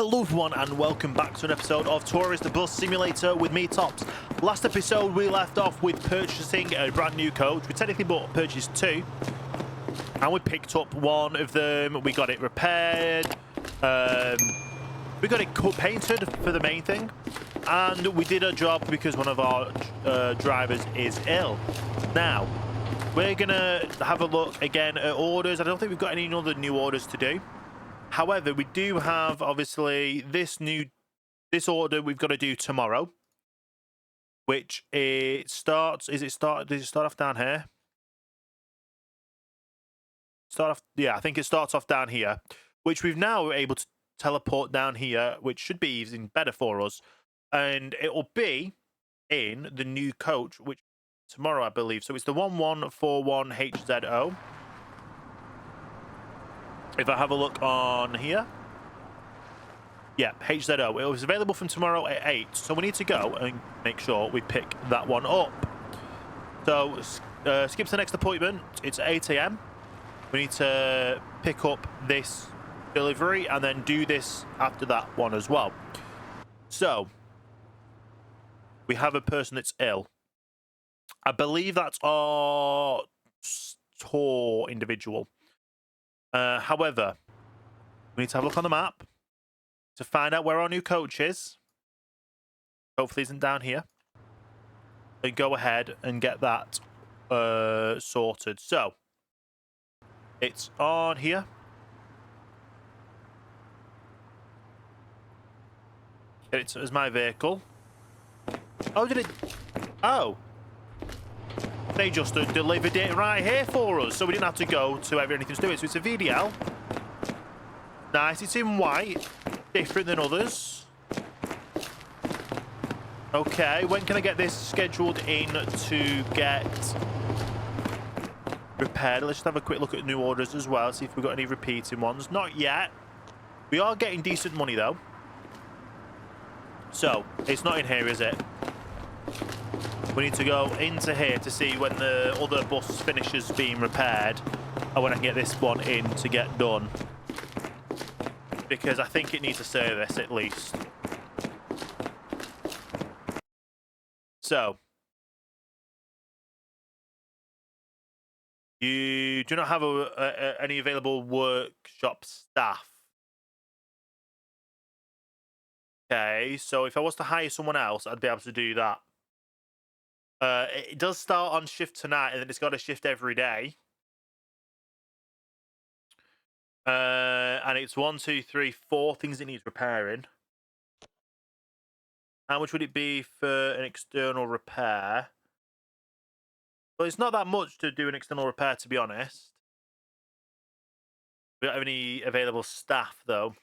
Hello everyone and welcome back to an episode of Tourist the Bus Simulator with me, Tops. Last episode we left off with purchasing a brand new coach. We technically purchased two and we picked up one of them. We got it repaired, we got it painted for the main thing, and we did a job because one of our drivers is ill. Now we're gonna have a look again at orders. I don't think we've got any other new orders to do. However, we do have, obviously, this order we've got to do tomorrow, which does it start off down here? Yeah, I think it starts off down here, which we've now able to teleport down here, which should be even better for us. And it will be in the new coach, which tomorrow, I believe. So it's the 1141 HZO. If I have a look on here, yeah, HZO. It was available from tomorrow at 8, so we need to go and make sure we pick that one up. So skip to the next appointment. It's 8 AM. We need to pick up this delivery and then do this after that one as well. So we have a person that's ill. I believe that's our tour individual. However, we need to have a look on the map to find out where our new coach is. Hopefully, isn't down here. And go ahead and get that sorted. So it's on here. It as my vehicle. Oh, did it? Oh. They just delivered it right here for us, so we didn't have to go to anything to do it. So it's a VDL. Nice, it's in white. Different than others. Okay, when can I get this scheduled in to get repaired? Let's just have a quick look at new orders as well, see if we've got any repeating ones. Not yet. We are getting decent money, though. So, it's not in here, is it? We need to go into here to see when the other bus finishes being repaired and when I can get this one in to get done. Because I think it needs a service at least. So. You do not have any available workshop staff. Okay, so if I was to hire someone else, I'd be able to do that. It does start on shift tonight, and then it's got a shift every day. And it's 1, 2, 3, 4 things it needs repairing. How much would it be for an external repair? Well, it's not that much to do an external repair, to be honest. We don't have any available staff, though.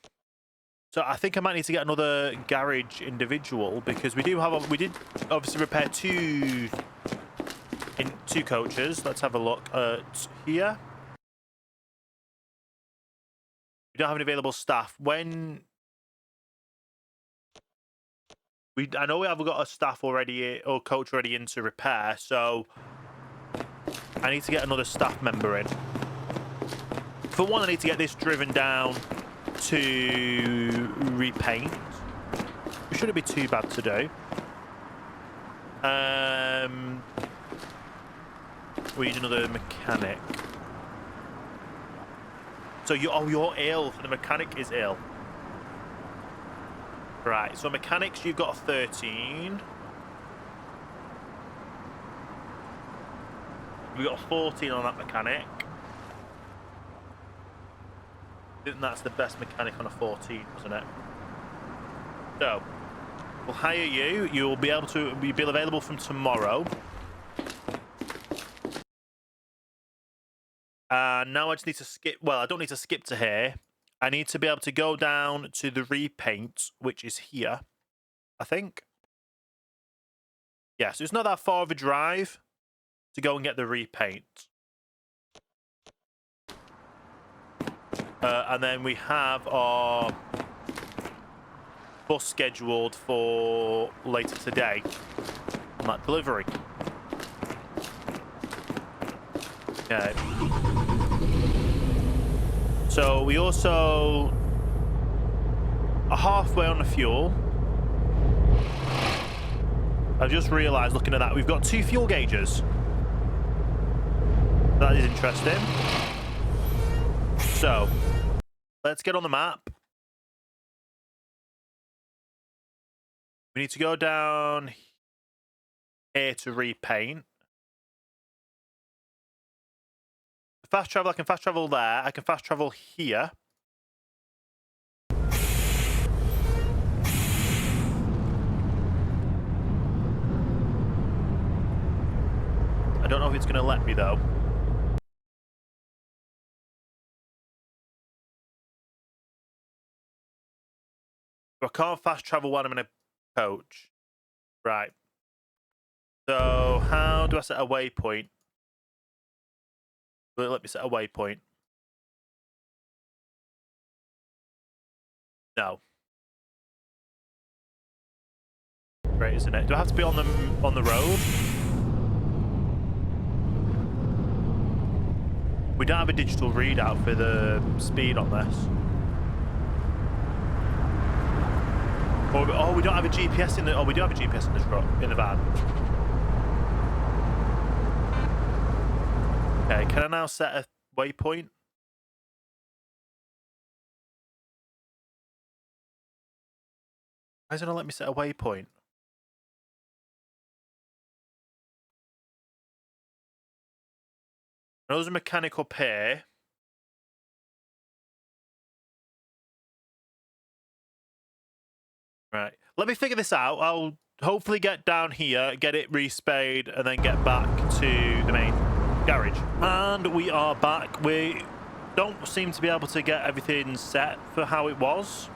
So I think I might need to get another garage individual because we did obviously repair two coaches. Let's have a look at here. We don't have any available staff. I know we haven't got a staff already or coach already in to repair, so I need to get another staff member in. For one, I need to get this driven down to repaint. It shouldn't be too bad to do. We need another mechanic. So you're ill. The mechanic is ill. Right. So mechanics, you've got a 13. We got a 14 on that mechanic. I think that's the best mechanic on a 14, wasn't it? So we'll hire you. You'll be available from tomorrow. Now I just need to skip. Well, I don't need to skip to here. I need to be able to go down to the repaint, which is here, I think. Yeah, so it's not that far of a drive to go and get the repaint. And then we have our bus scheduled for later today on that delivery. Okay. So we also halfway on the fuel. I've just realised looking at that, we've got 2 fuel gauges. That is interesting. So, let's get on the map. We need to go down here to repaint. Fast travel, I can fast travel there. I can fast travel here. I don't know if it's going to let me though. I can't fast travel when I'm in a coach. Right. So how do I set a waypoint? Will it let me set a waypoint? No. Great, isn't it? Do I have to be on the road? We don't have a digital readout for the speed on this. Oh, we don't have a GPS in the. Oh, we do have a GPS in the truck, in the van. Okay, can I now set a waypoint? Why doesn't it let me set a waypoint? There's a mechanic up here. Right, let me figure this out. I'll hopefully get down here, get it respayed, and then get back to the main garage. And we are back. We don't seem to be able to get everything set for how it was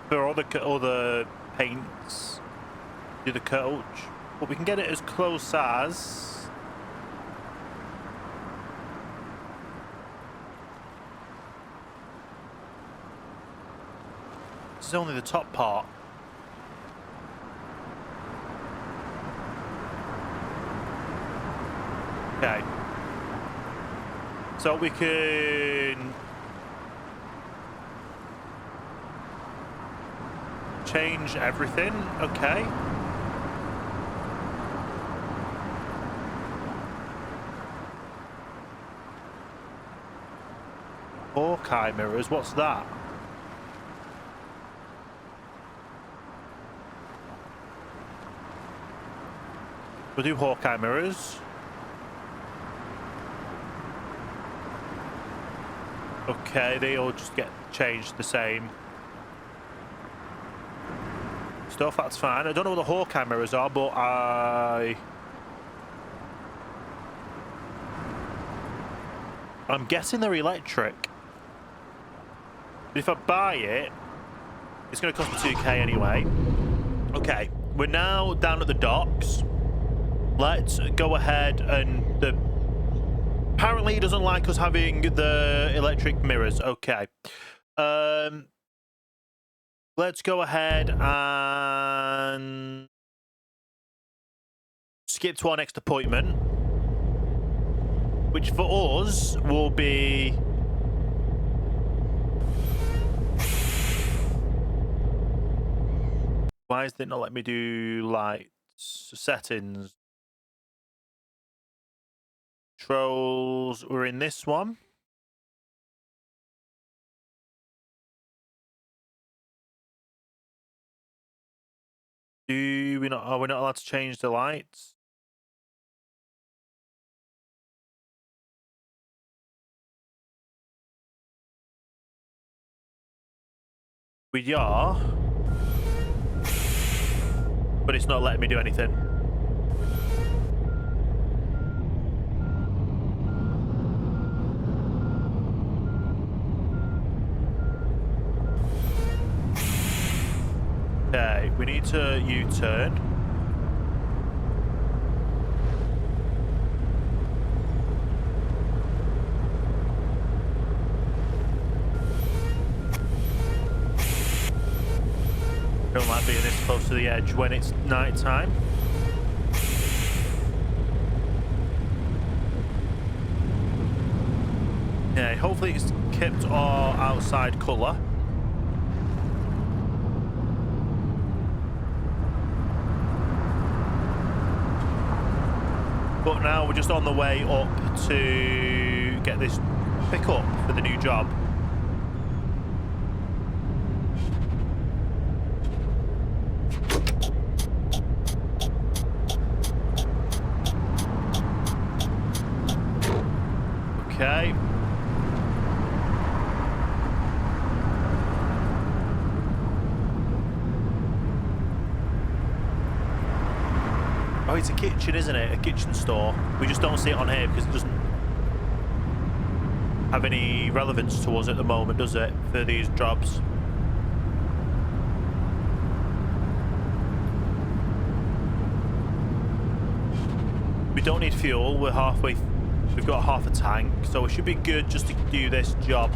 for other paints to the coach, but we can get it as close as. This is only the top part. Okay. So we can change everything. Okay. Hawkeye mirrors, what's that? We'll do Hawkeye mirrors. Okay, they all just get changed the same stuff, that's fine. I don't know what the Hawkeye mirrors are, but I'm guessing they're electric. But if I buy it, it's going to cost me 2k anyway. Okay, we're now down at the docks. Let's go ahead and apparently he doesn't like us having the electric mirrors. Okay. Let's go ahead and skip to our next appointment, which for us will be why is it not letting me do lights settings? Controls, we're in this one. Are we not allowed to change the lights? We are, but it's not letting me do anything. Okay, we need to U-turn. Don't like being this close to the edge when it's night time. Okay, hopefully it's kept our outside colour. But now we're just on the way up to get this pickup for the new job. Okay. Oh, it's a kitchen, isn't it? A kitchen store. We just don't see it on here because it doesn't have any relevance to us at the moment, does it, for these jobs? We don't need fuel. We're halfway. We've got half a tank, so it should be good just to do this job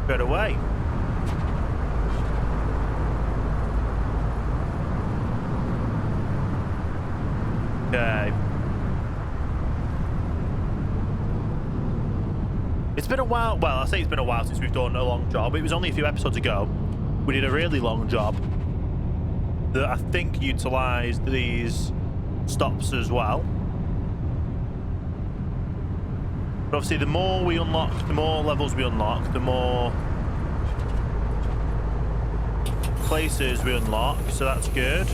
straight away. Okay. It's been a while. Well, I say it's been a while since we've done a long job. It was only a few episodes ago. We did a really long job that I think utilised these stops as well. But obviously, the more we unlock, the more levels we unlock, the more places we unlock. So that's good.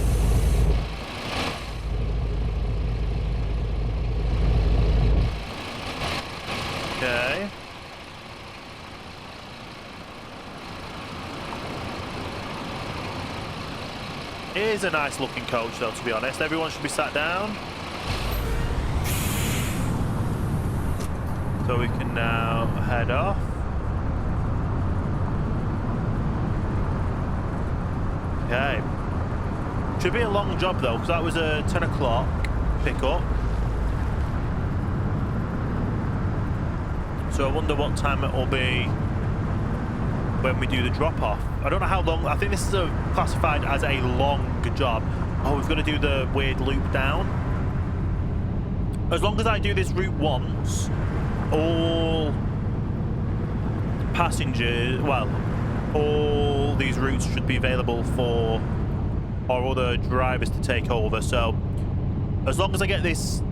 Okay. It is a nice looking coach though, to be honest. Everyone should be sat down. So we can now head off. Okay. Should be a long job though, because that was a 10 o'clock pickup. So I wonder what time it will be when we do the drop-off. I don't know how long. I think this is classified as a long job. Oh, we've got to do the weird loop down. As long as I do this route once, all passengers, well, all these routes should be available for our other drivers to take over. So as long as I get this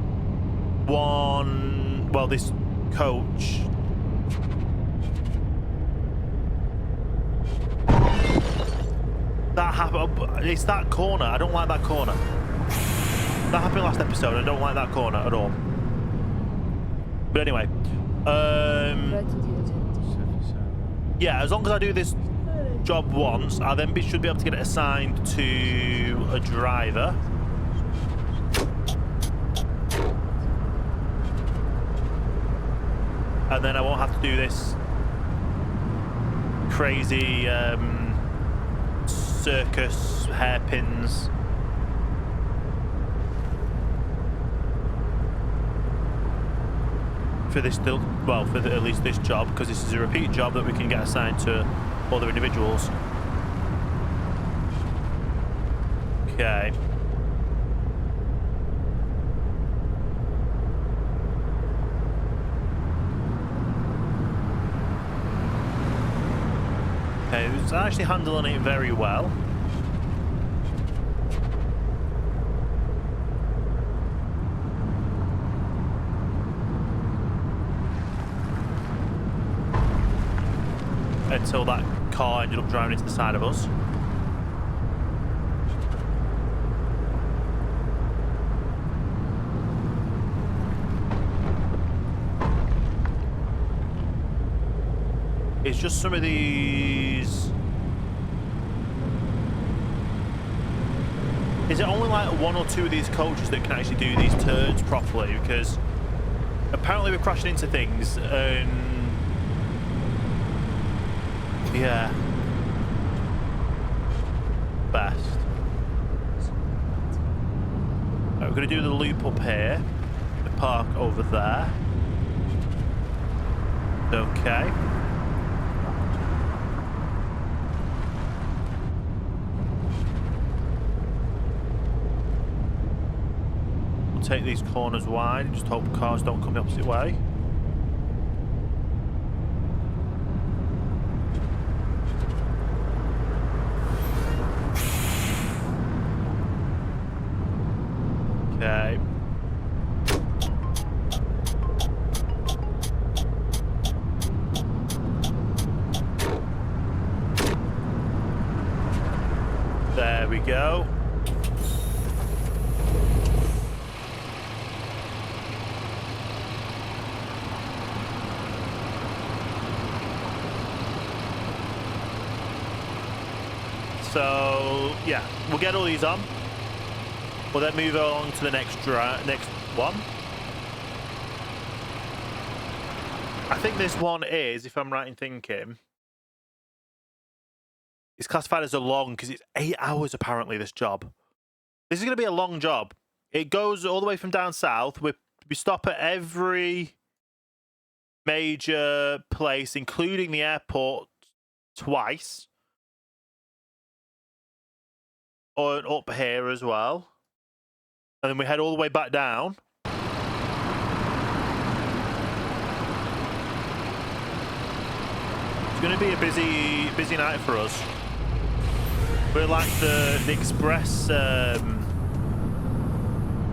one, well, this coach. That happened. It's that corner. I don't like that corner. That happened last episode. I don't like that corner at all. But anyway, yeah. As long as I do this job once, I then should be able to get it assigned to a driver. And then I won't have to do this crazy circus hairpins. For this, well, for at least this job, because this is a repeat job that we can get assigned to other individuals. Okay. Okay, it's actually handling it very well. Until that car ended up driving into the side of us. It's just some of these. Is it only like one or two of these coaches that can actually do these turns properly? Because apparently we're crashing into things and yeah. Best. Right, we're going to do the loop up here. The park over there. Okay. We'll take these corners wide and just hope cars don't come the opposite way. Okay. go. So yeah, we'll get all these on. We'll then move on to the next one. I think this one is, if I'm right in thinking, it's classified as a long because it's 8 hours apparently, this job. This is going to be a long job. It goes all the way from down south. We stop at every major place, including the airport, twice. Or up here as well. And then we head all the way back down. It's going to be a busy night for us. We're like the express, the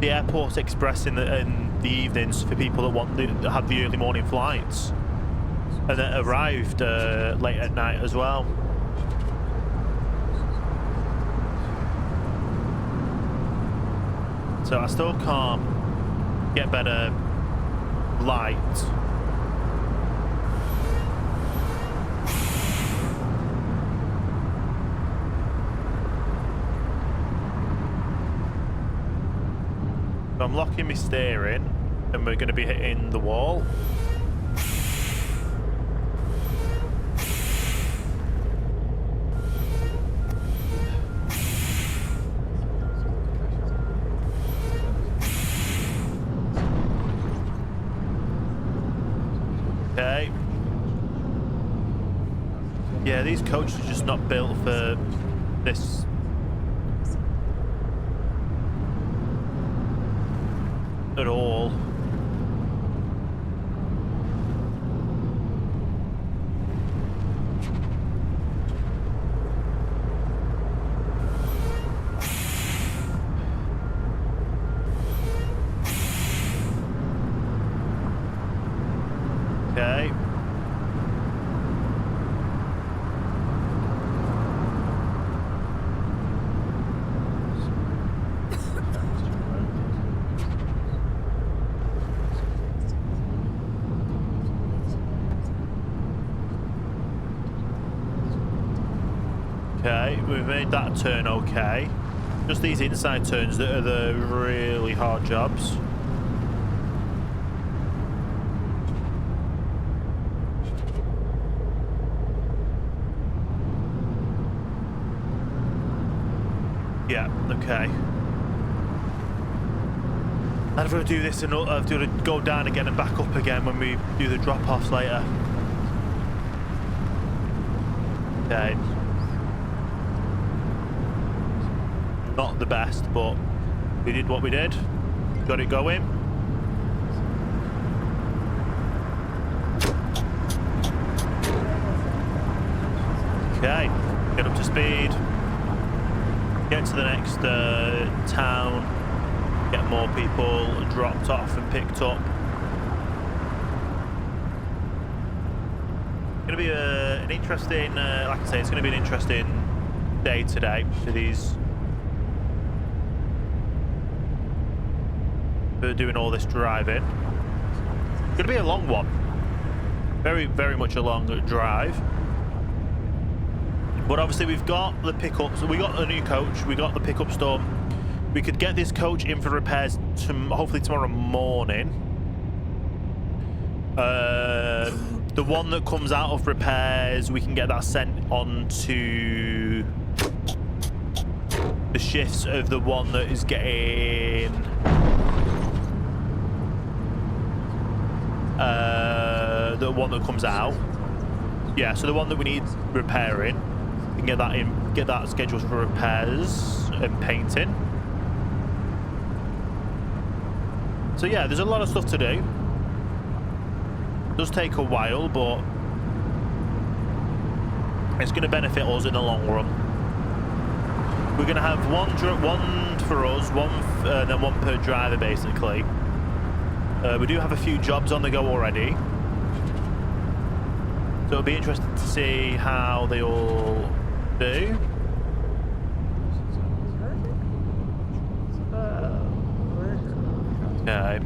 airport express in the evenings for people that want to have the early morning flights, and that arrived late at night as well. So I still can't get better light. So I'm locking my steering and we're going to be hitting the wall. Okay. Yeah, these coaches are just not built for this. At all. Okay. Okay, we've made that turn okay. Just these inside turns that are the really hard jobs. Yeah, okay. I've got to do this and I've got to go down again and back up again when we do the drop-offs later. Okay. Not the best, but we did what we did. Got it going. Okay, get up to speed. Get to the next town. Get more people dropped off and picked up. It's going to be an interesting, like I say, it's going to be an interesting day today for these. For doing all this driving. It's going to be a long one. Very, very much a long drive. But obviously we've got the pickups. We got a new coach. We got the pickups done. We could get this coach in for repairs hopefully tomorrow morning. The one that comes out of repairs, we can get that sent on to the shifts of the one that is getting the one that comes out. Yeah, so the one that we need repairing, we can get that in, get that scheduled for repairs and painting. So yeah, there's a lot of stuff to do. It does take a while, but it's going to benefit us in the long run. We're going to have one for us, then one per driver, basically. We do have a few jobs on the go already. So it'll be interesting to see how they all do. Okay.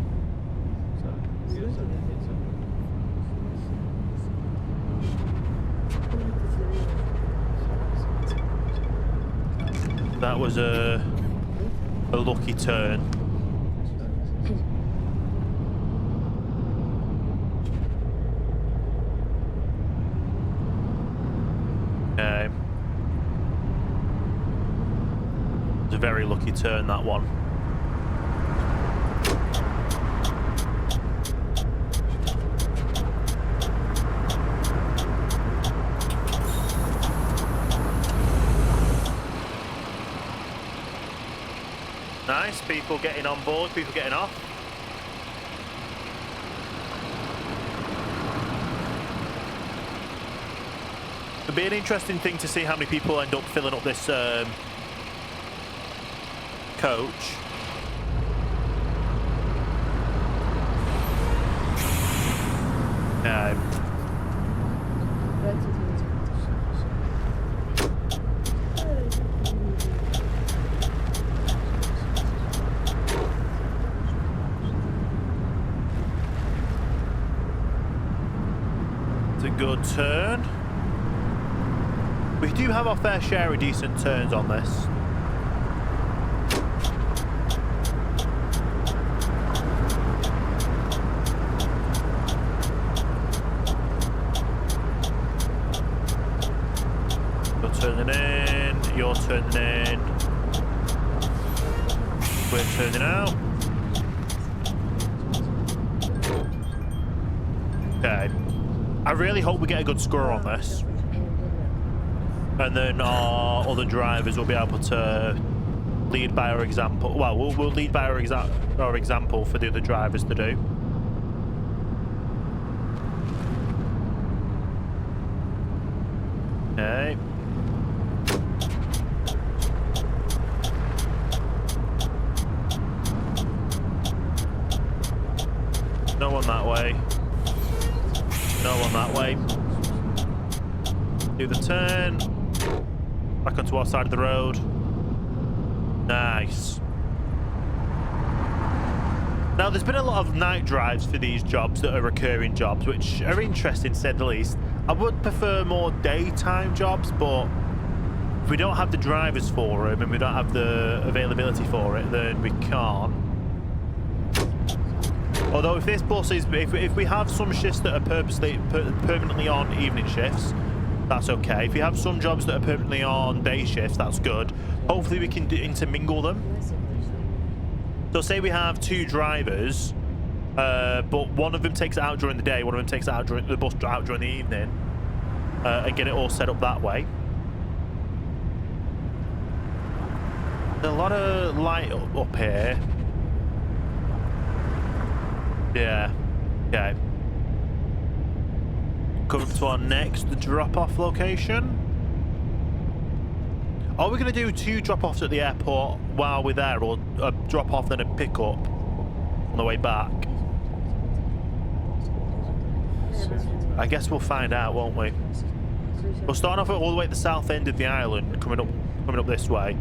That was a lucky turn. Okay. It's a very lucky turn, that one. Nice, people getting on board, people getting off. It'll be an interesting thing to see how many people end up filling up this coach. It's a good turn. We do have our fair share of decent turns on this. You're turning in, you're turning in. We're turning out. Okay. I really hope we get a good score on this. And then our other drivers will be able to lead by our example. Well, we'll lead by our example for the other drivers to do. Okay. No one that way. No one that way. Do the turn. Back onto our side of the road. Nice. Now, there's been a lot of night drives for these jobs that are recurring jobs, which are interesting, to say the least. I would prefer more daytime jobs, but if we don't have the drivers for them and we don't have the availability for it, then we can't. Although if this bus is, if we have some shifts that are permanently on evening shifts, that's okay. If we have some jobs that are permanently on day shifts, that's good. Hopefully we can intermingle them. So say we have two drivers, but one of them takes it out during the day, one of them takes it out during the bus out during the evening, and get it all set up that way. There's a lot of light up here. Yeah. Okay. Coming to our next drop-off location. Are we going to do two drop-offs at the airport while we're there, or a drop-off then a pick-up on the way back? I guess we'll find out, won't we? We're starting off all the way at the south end of the island, coming up this way.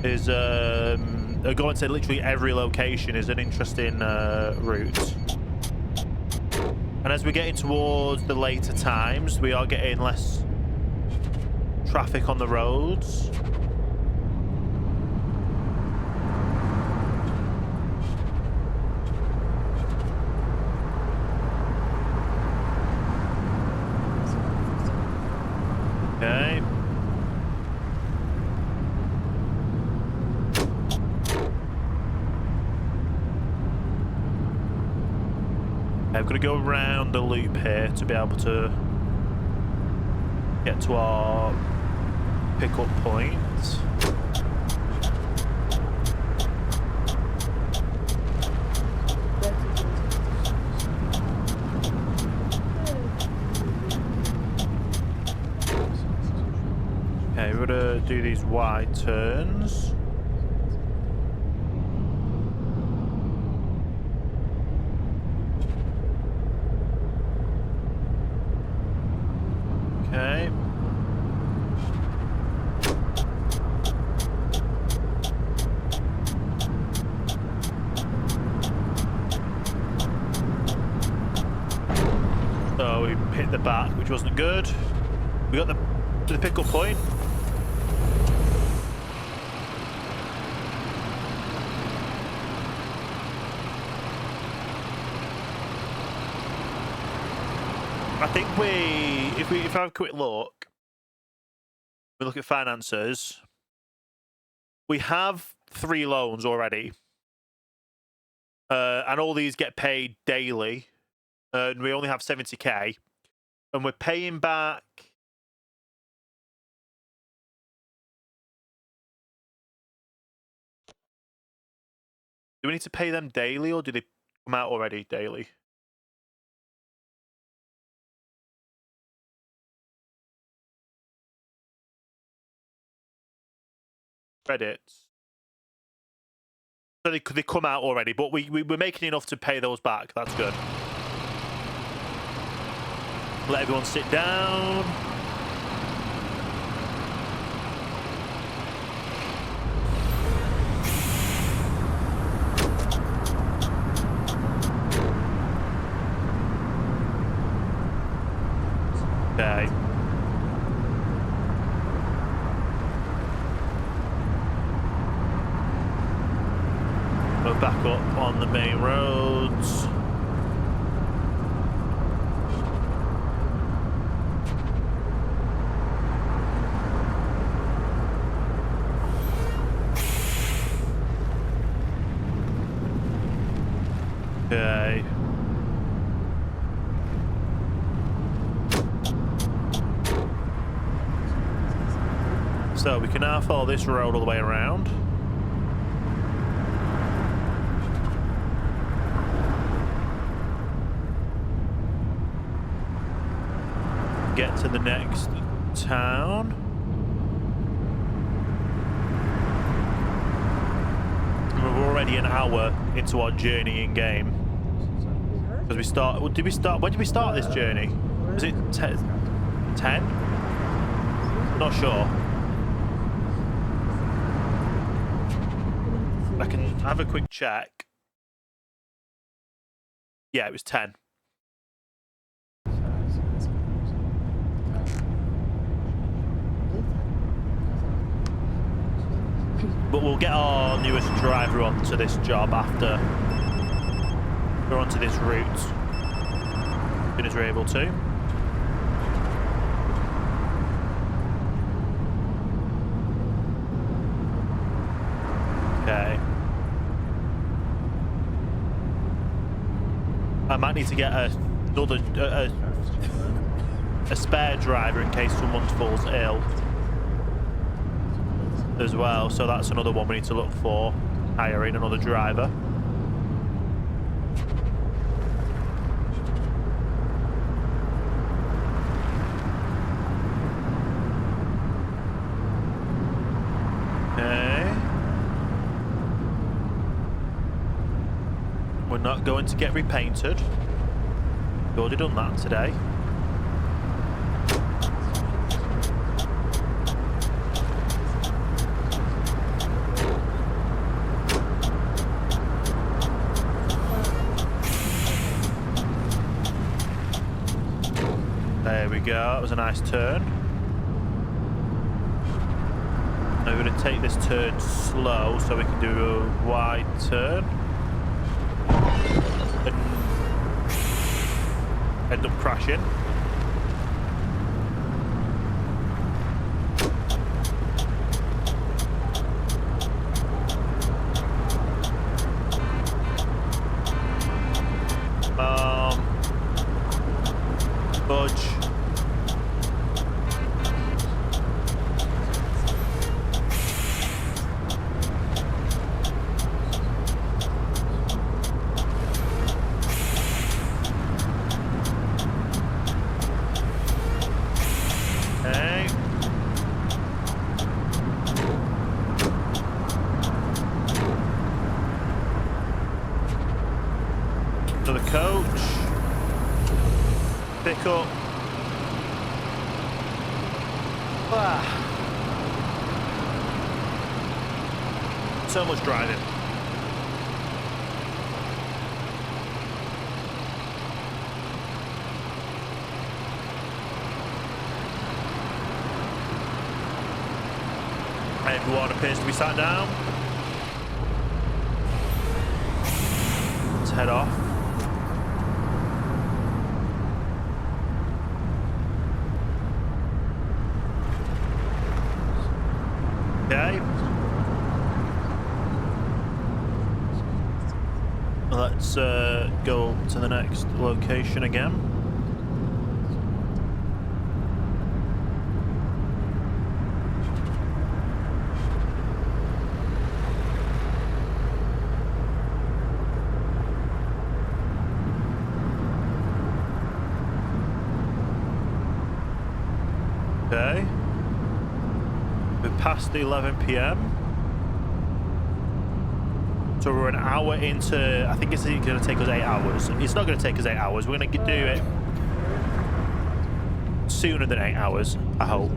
Is going to literally every location is an interesting route. And as we're getting towards the later times, we are getting less traffic on the roads. Okay. I'm going to go around the loop here to be able to get to our pickup point. Okay, we're going to do these wide turns. Okay. wasn't good. We got the pickup point. I think if I have a quick look, we look at finances. We have 3 loans already, and all these get paid daily, and we only have 70k, and we're paying back. Do we need to pay them daily, or do they come out already daily? Credits. So they come out already, but we're making enough to pay those back. That's good. Let everyone sit down. Okay. We're back up on the main roads. Okay. So we can now follow this road all the way around. Get to the next town. And we're already an hour into our journey in game. Because we start. When did we start this journey? Was it 10? Not sure. I can have a quick check. Yeah, it was 10. But we'll get our newest driver onto this job after we're onto this route, as soon as we're able to. Okay. I might need to get a spare driver in case someone falls ill as well, so that's another one we need to look for, hiring another driver. Okay. We're not going to get repainted. We've already done that today. There we go, that was a nice turn. Now we're going to take this turn slow so we can do a wide turn. And end up crashing. Budge. Okay. To the coach. Pick up. So much driving. Everyone appears to be sat down. Let's head off. Okay. Let's go to the next location again. Okay. We're past 11 p.m. So we're an hour into, I think it's going to take us 8 hours. It's not going to take us 8 hours. We're going to do it sooner than 8 hours, I hope.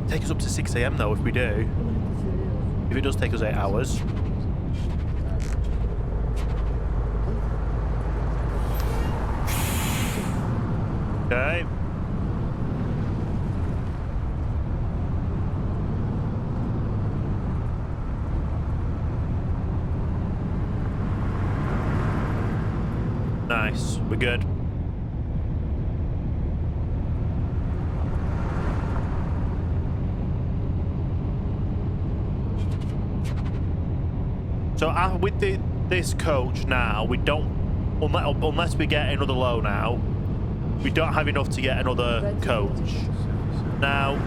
Take us up to 6 a.m. though if we do. If it does take us 8 hours. Okay. Nice, we're good. So with this coach now, we don't, unless we get another low now, we don't have enough to get another coach. Now,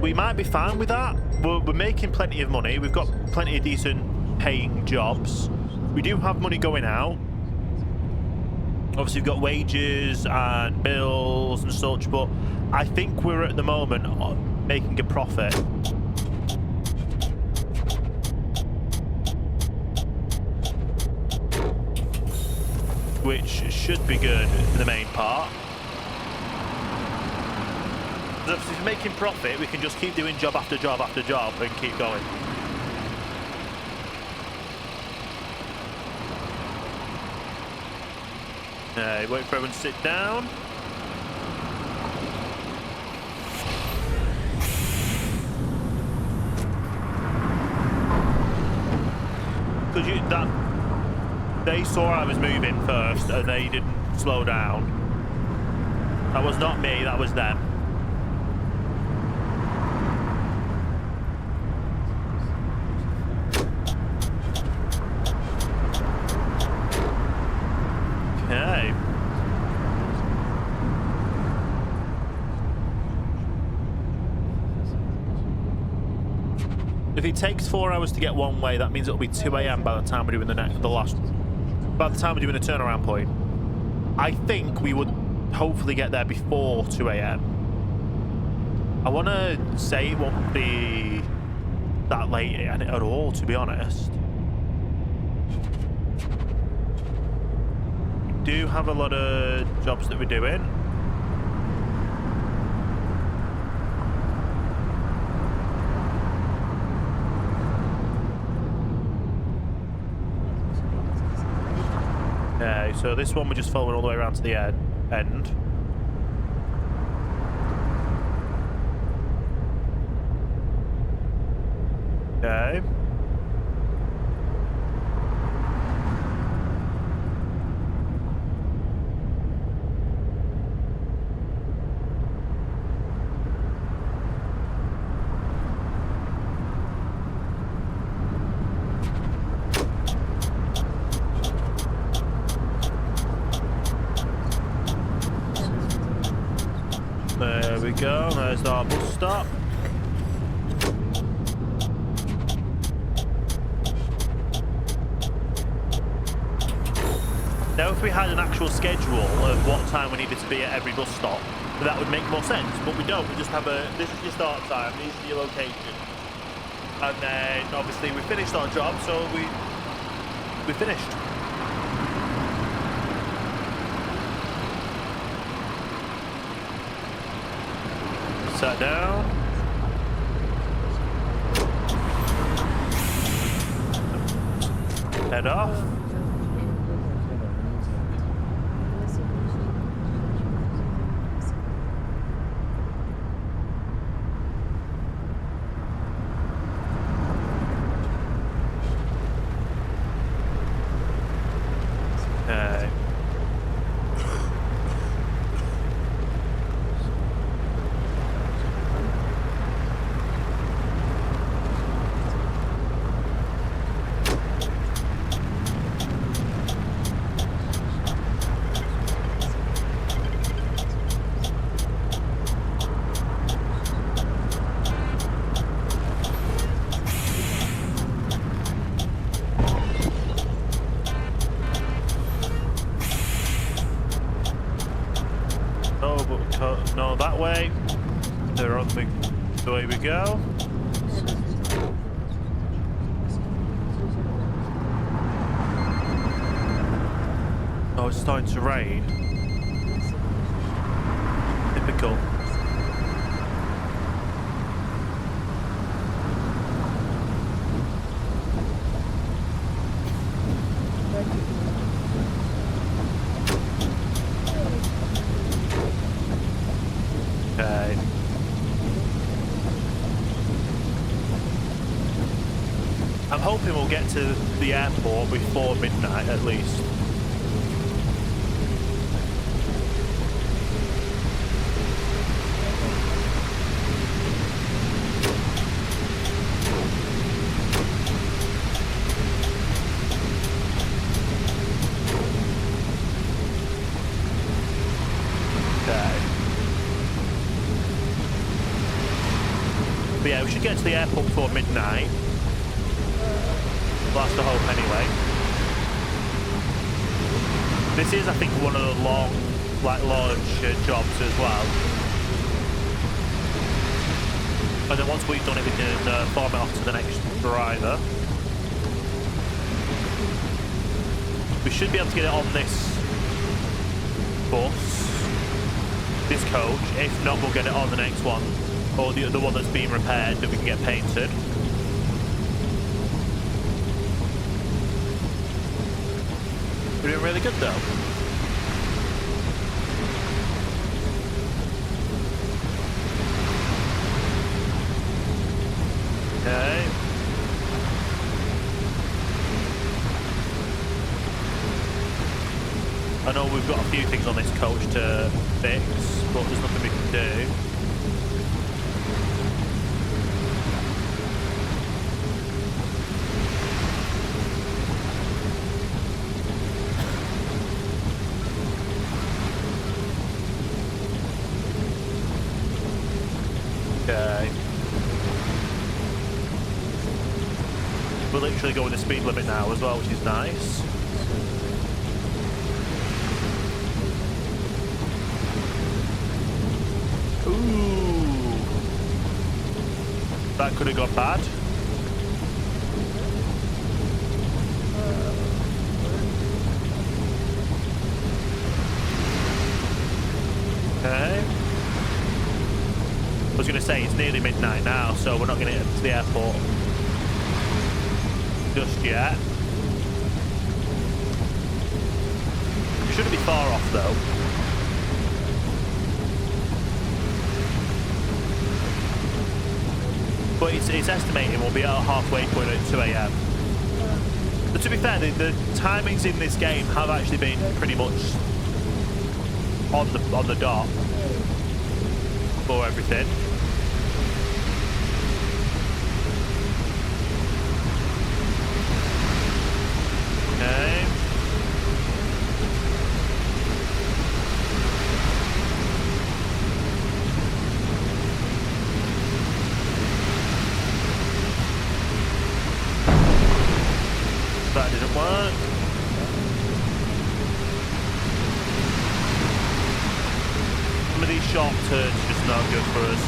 we might be fine with that. We're making plenty of money. We've got plenty of decent paying jobs. We do have money going out. Obviously, we've got wages and bills and such, but I think we're at the moment making a profit. Which should be good for the main part. Because if we're making profit, we can just keep doing job after job after job and keep going. Wait for everyone to sit down. Because they saw I was moving first and they didn't slow down. That was not me, that was them. Okay. If it takes 4 hours to get one way, that means it'll be 2 a.m. by the time we're doing by the time we're doing the turnaround point. I think we would hopefully get there before 2 a.m. I want to say it won't be that late at all, to be honest. We do have a lot of jobs that we're doing. Okay, so this one we're just following all the way around to the end. Okay. There we go, there's our bus stop. Now if we had an actual schedule of what time we needed to be at every bus stop, that would make more sense, but we don't. We just have this is your start time, these are your locations. And then obviously we finished our job, so we finished. Sat down. Head off. No, that way. They're on the way we go. Oh, it's starting to rain. Typical. Okay. I'm hoping we'll get to the airport before midnight at least. But yeah, we should get to the airport before midnight. Well, that's the hope anyway. This is, I think, one of the long, launch jobs as well. And then once we've done it, we can farm it off to the next driver. We should be able to get it on this bus, this coach. If not, we'll get it on the next one. Or the one that's being repaired that we can get painted. We're doing really good though. Okay. I know we've got a few things on this coach to fix, but there's nothing we can do. Okay. We're literally going the speed limit now as well, which is nice. Ooh. That could have got bad. Okay. I was going to say, it's nearly midnight now, so we're not going to get to the airport just yet. We shouldn't be far off, though. But it's estimating we'll be at a halfway point at 2 AM. But to be fair, the timings in this game have actually been pretty much on the dot for everything. Okay. That didn't work. Some of these sharp turns are just not good for us.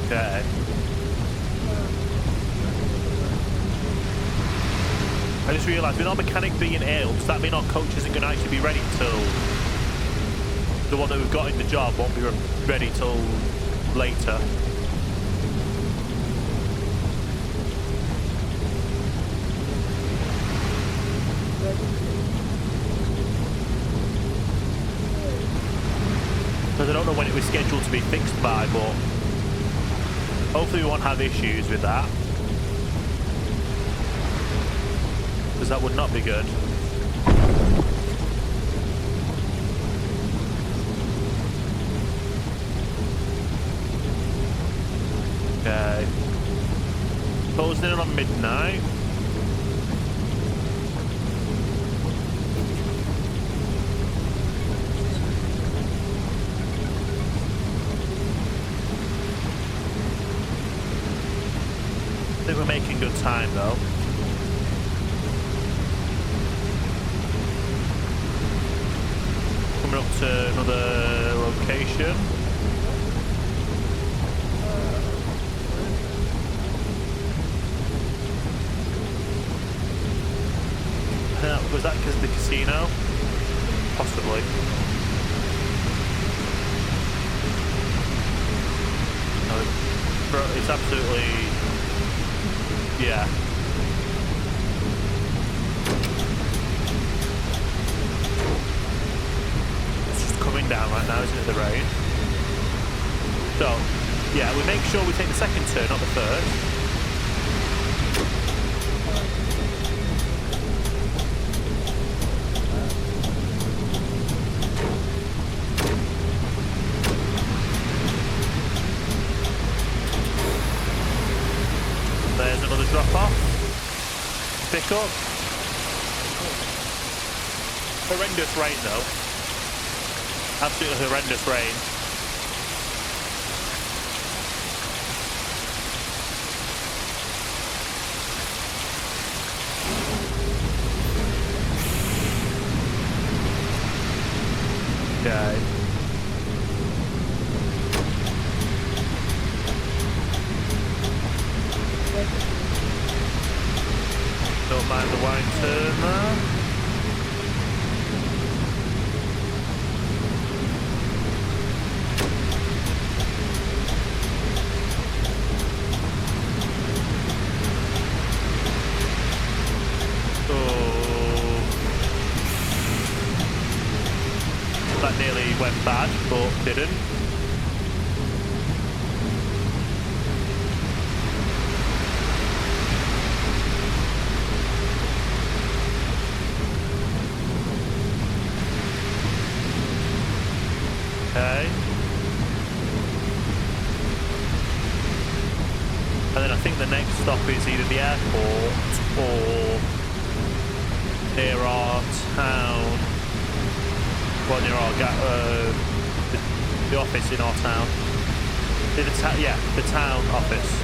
Okay. I just realised with our mechanic being ill, does that mean our coach isn't going to actually be ready till the one that we've got in the job won't be ready till later? Because I don't know when it was scheduled to be fixed by, but hopefully we won't have issues with that. Because that would not be good. Okay. Closing in on midnight. I think we're making good time though. coming up to another location. Was that because of the casino? Possibly. No, it's absolutely... yeah. It's just coming down right now, isn't it, the rain? So, yeah, we make sure we take the second turn, not the first. There's another drop off. Pick up. Horrendous rain though. Absolutely horrendous rain. Okay. Don't mind the wide turn there. Oh. That nearly went bad, but didn't. Okay. And then I think the next stop is either the airport or near our town. Well, near our the office in our town. Yeah, the town office.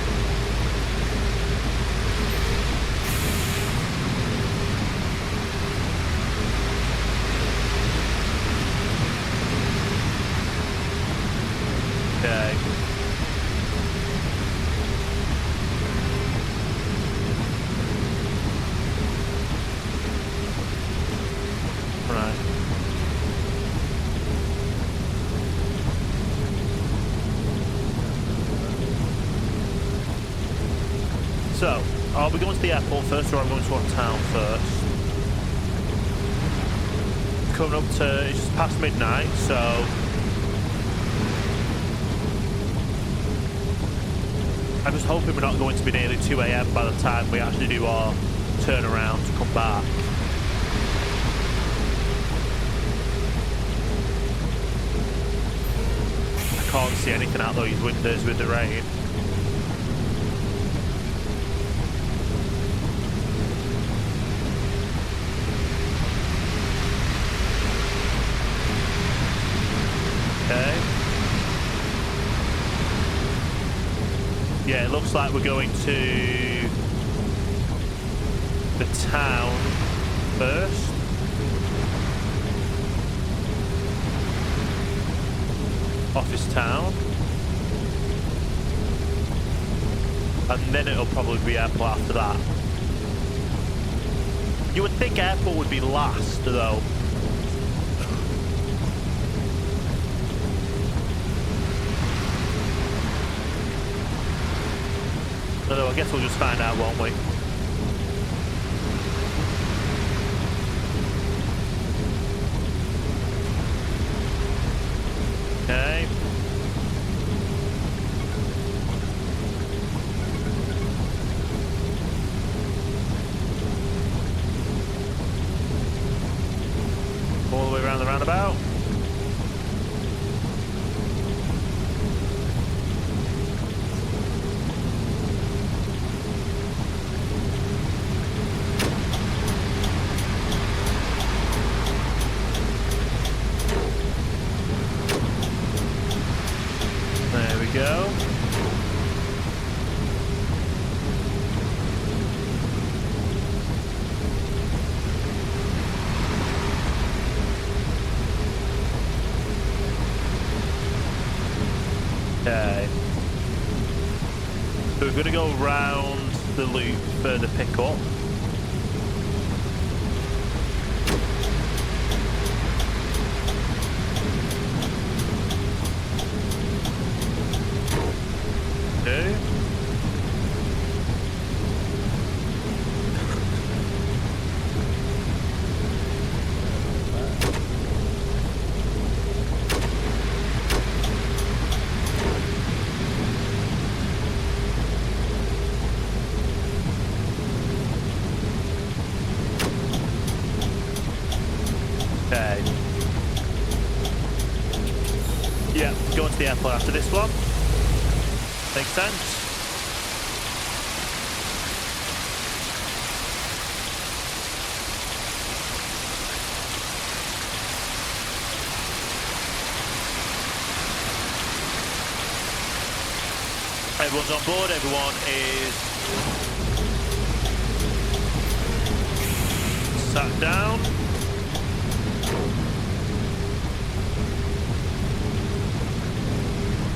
Okay. Right. So, are we going to the airport first or are we going to our town first? Coming up to, it's just past midnight, so I'm just hoping we're not going to be nearly 2 AM by the time we actually do our turnaround to come back. I can't see anything out those windows with the rain. Okay. Yeah, it looks like we're going to the town first. Office town. And then it'll probably be airport after that. You would think airport would be last though. So I guess we'll just find out, won't we? Okay. All the way around the roundabout. There we go. to go round the loop for the pickup. Okay. Okay. Yeah, going to the airport after this one. Makes sense. Everyone's on board, everyone is sat down.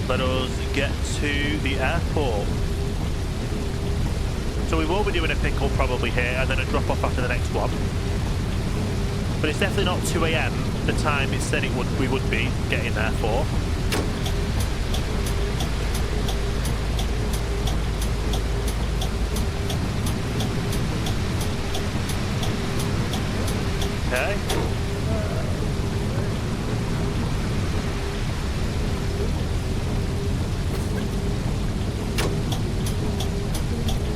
Let us get to the airport. So we will be doing a pick-up probably here and then a drop-off after the next one. But it's definitely not 2 AM, the time it said we would be getting there for. Okay.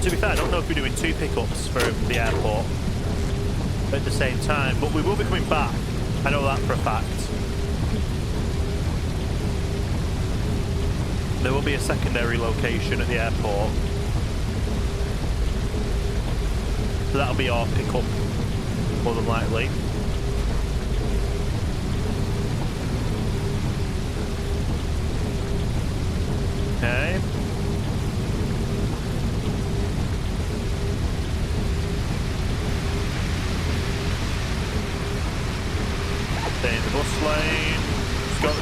To be fair, I don't know if we're doing 2 pickups from the airport at the same time, but we will be coming back. I know that for a fact. There will be a secondary location at the airport. So that'll be our pickup, more than likely. Okay. Stay in the bus lane.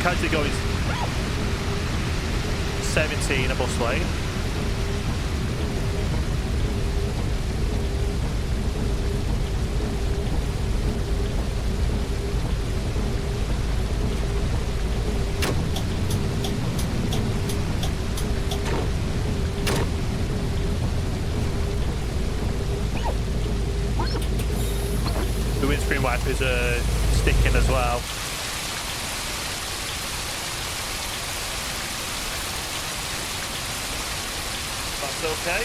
Casually going 17 a bus lane. The windscreen wipers are sticking as well. That's okay.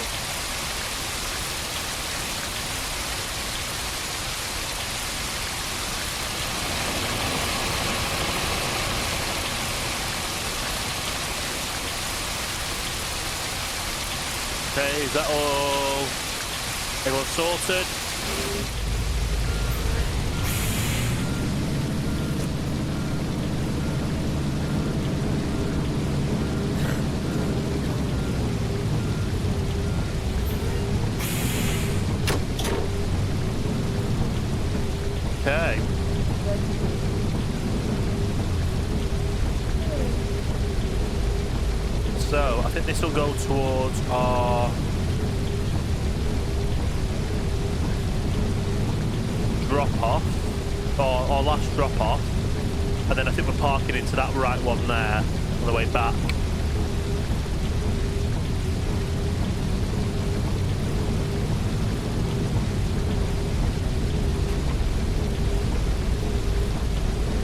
Okay, is that all? Everyone sorted? Okay. So I think this will go towards our drop-off, or our last drop-off, and then I think we're parking into that right one there on the way back.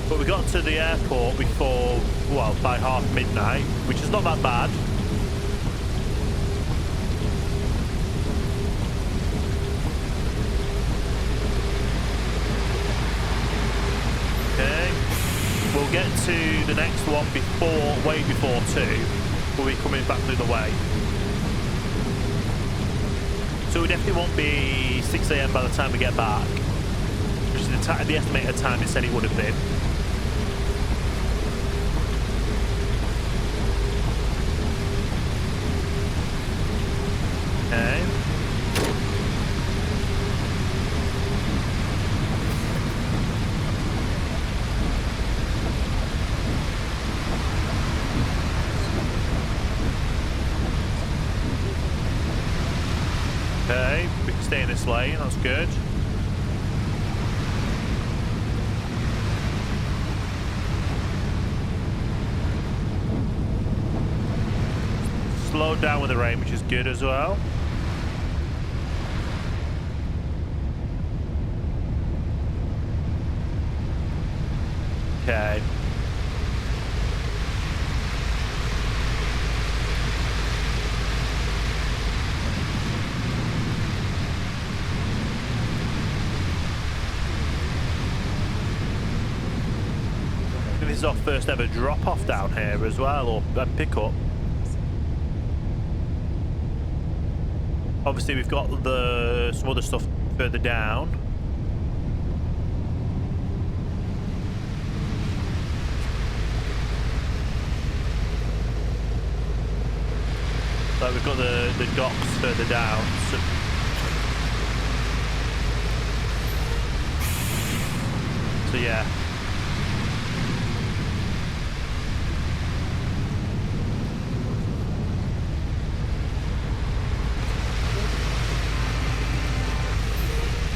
But we got to the airport before, well, by half midnight, which is not that bad. Okay, we'll get to the next one way before 2. We'll be coming back through the way. So we definitely won't be 6 AM by the time we get back, which is the estimated time it said it would have been. Okay. lane. That's good. Slowed down with the rain, which is good as well. Okay. This is our first ever drop-off down here as well, or pick-up. Obviously, we've got some other stuff further down. So we've got the docks further down. So yeah.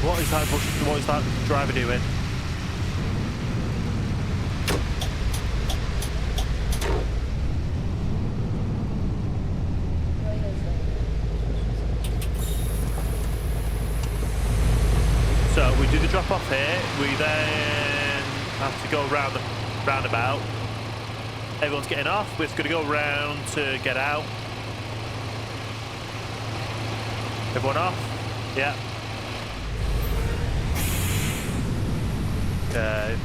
What is that driver doing? So we do the drop off here. We then have to go around the roundabout. Everyone's getting off. We're just going to go around to get out. Everyone off? Yeah. Okay.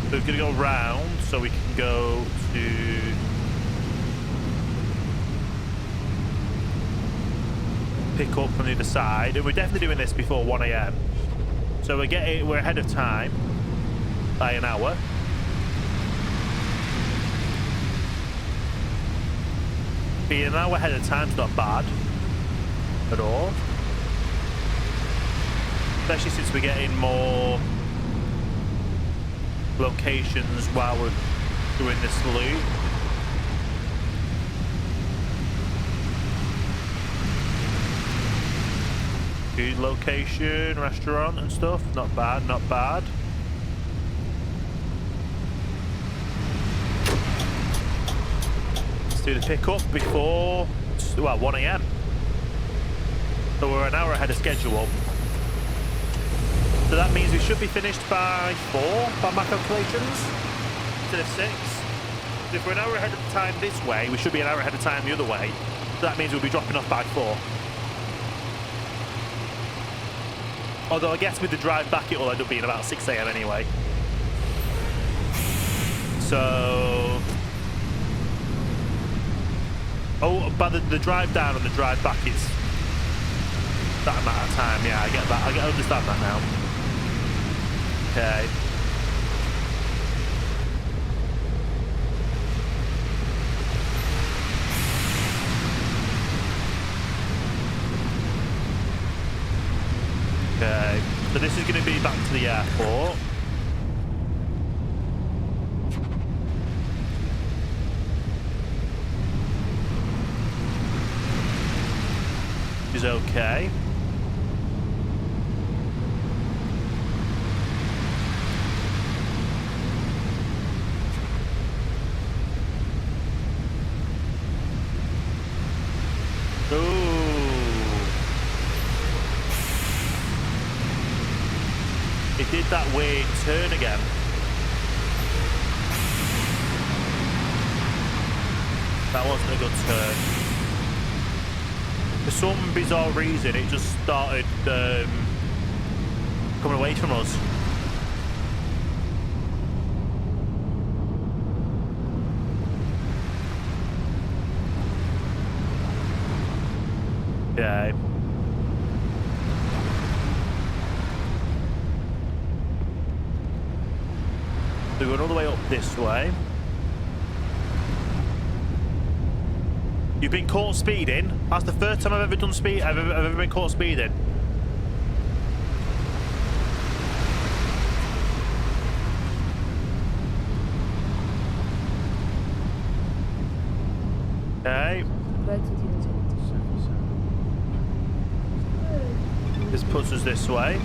So we're going to go round so we can go to pick up from the other side, and we're definitely doing this before 1 AM. So we're ahead of time by an hour. Being an hour ahead of time's not bad at all, especially since we're getting more locations while we're doing this loop. Good location, restaurant and stuff. Not bad, not bad. Let's do the pickup before, well, 1 AM. So we're an hour ahead of schedule. So that means we should be finished by 4, by my calculations, instead of 6. So if we're an hour ahead of time this way, we should be an hour ahead of time the other way. So that means we'll be dropping off by 4. Although I guess with the drive back, it will end up being about 6 AM anyway. So... oh, but the drive down and the drive back is that amount of time. Yeah, I get that. I understand that now. Okay. Okay. So this is going to be back to the airport. Which is okay. It did that weird turn again. That wasn't a good turn. For some bizarre reason, it just started coming away from us. Okay. So we're going all the way up this way. You've been caught speeding? That's the first time I've ever done speed. I've ever been caught speeding. Okay. This puts us this way.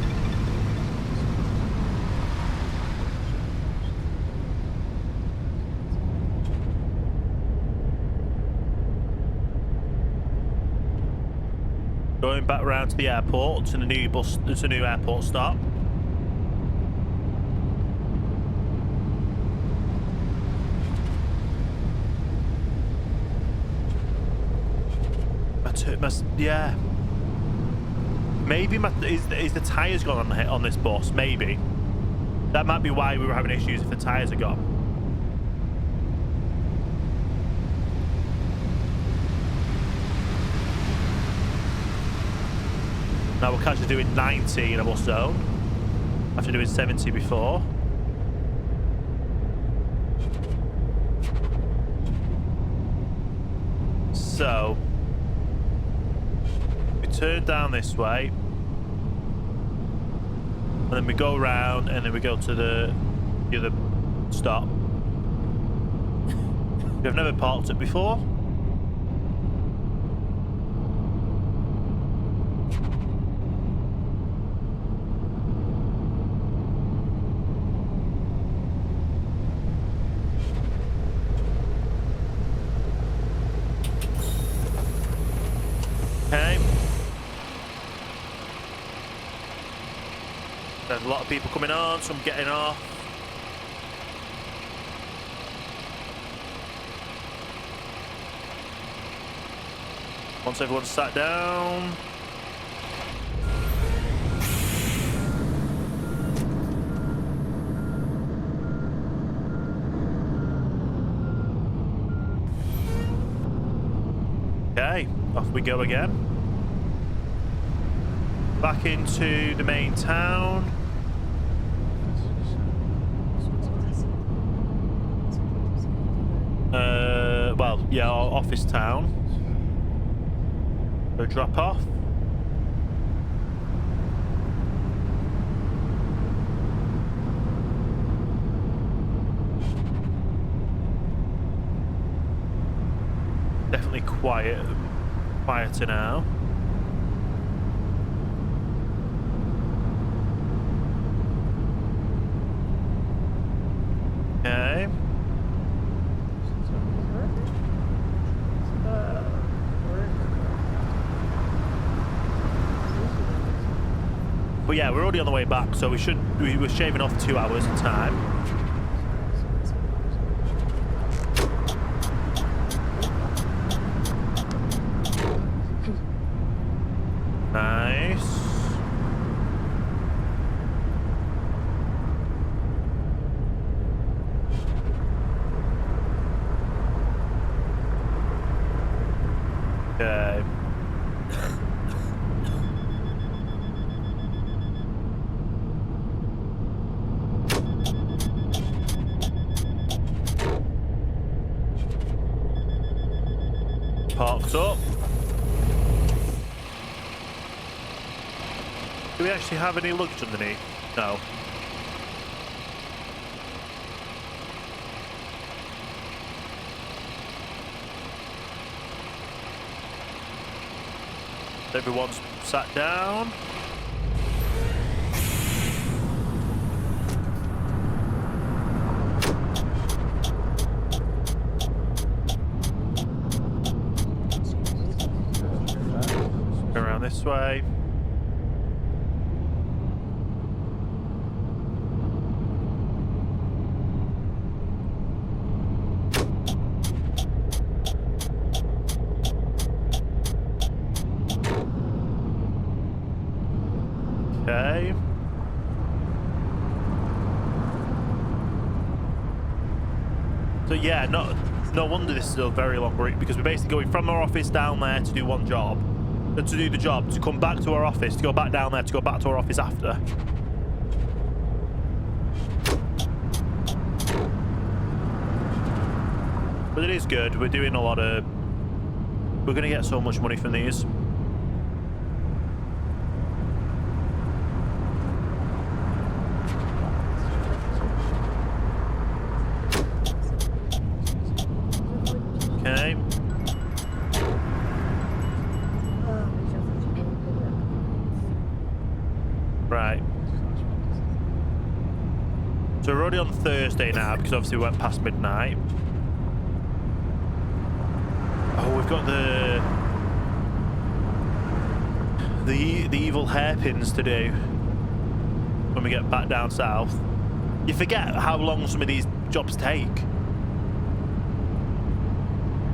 Going back round to the airport, to the new bus, to the new airport stop. Yeah. Maybe is the tyres gone on this bus? Maybe. That might be why we were having issues if the tyres are gone. Now we're actually doing 90 in a bus zone after doing 70 before. So we turn down this way, and then we go around, and then we go to the other stop. We've never parked it before. Okay. There's a lot of people coming on, some getting off. Once everyone's sat down. Okay, off we go again. Back into the main town. Well, yeah, our office town. Go drop off. Definitely quieter now. Okay. But yeah, we're already on the way back, so we were shaving off 2 hours of time. Nice. Okay. Parked up. Do we actually have any luggage underneath? No. Everyone's sat down. Go around this way. Okay. So yeah, no wonder this is a very long route, because we're basically going from our office down there to do one job, to do the job, to come back to our office, to go back down there, to go back to our office after. But it is good. We're doing a lot of... We're going to get so much money from these. Okay. Right. So we're already on Thursday now because obviously we went past midnight. Oh, we've got the evil hairpins to do when we get back down south. You forget how long some of these jobs take.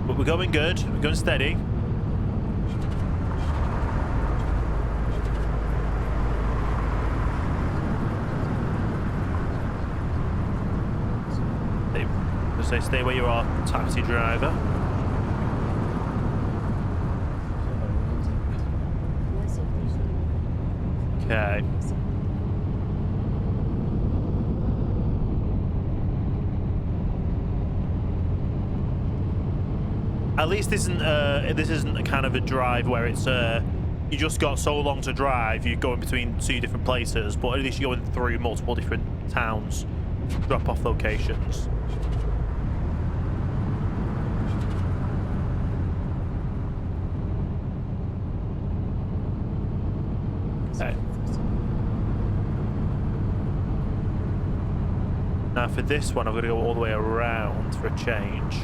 But we're going good. We're going steady. Say stay where you are, taxi driver. Okay. At least this isn't a kind of a drive where it's you just got so long to drive, you're going between two different places, but at least you're going through multiple different towns, drop-off locations. Okay. Now for this one, I've got to go all the way around for a change.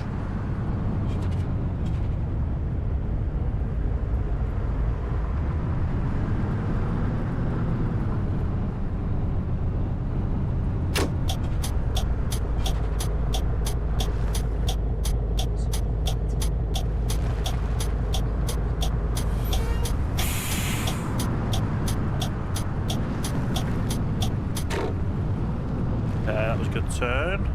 That was a good turn.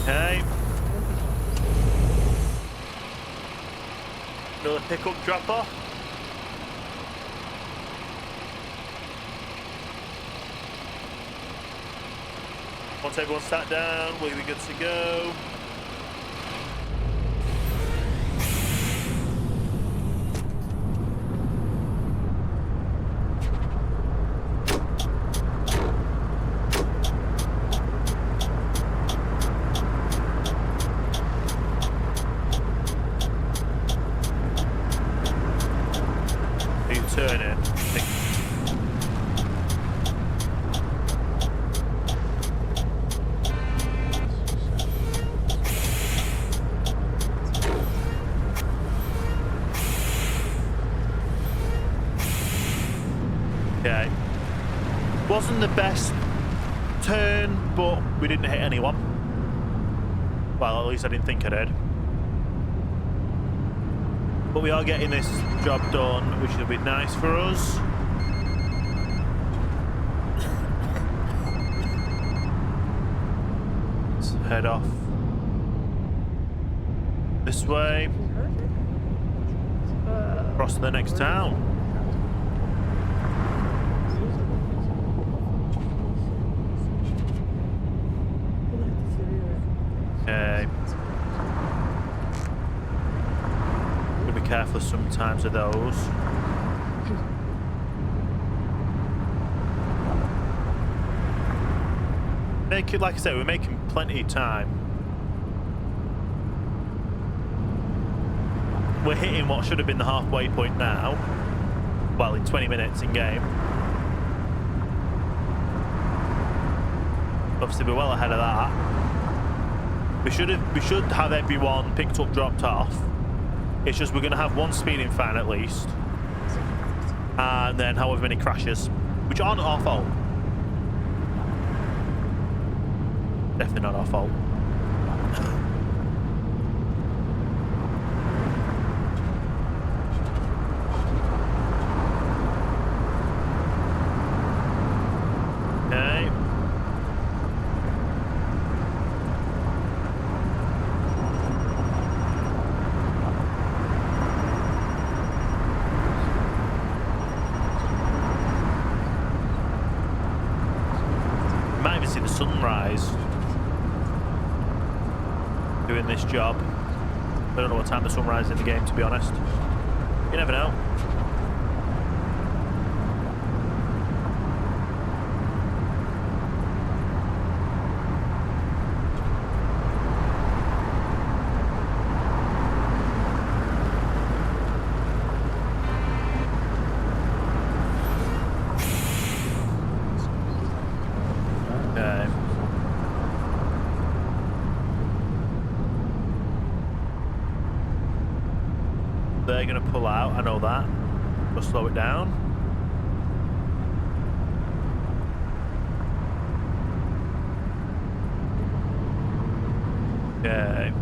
Okay. Another pickup drop off. Once everyone's sat down, we'll be good to go. You turn it. Okay. Wasn't the best turn, but we didn't hit anyone. Well, at least I didn't think I did. But we are getting this job done, which will be nice for us. Let's head off this way. Across to the next town. Okay. Gotta be careful sometimes of those. Make it, like I said, we're making plenty of time. We're hitting what should have been the halfway point now. Well, in 20 minutes in game. Obviously, we're well ahead of that. We should have everyone picked up, dropped off. It's just we're going to have one speeding fine at least, and then however many crashes, which aren't our fault. Definitely not our fault. Okay. You might even see the sunrise doing this job. I don't know what time the sun rises in the game, to be honest. You never know. They're going to pull out, I know that. We'll slow it down. Okay.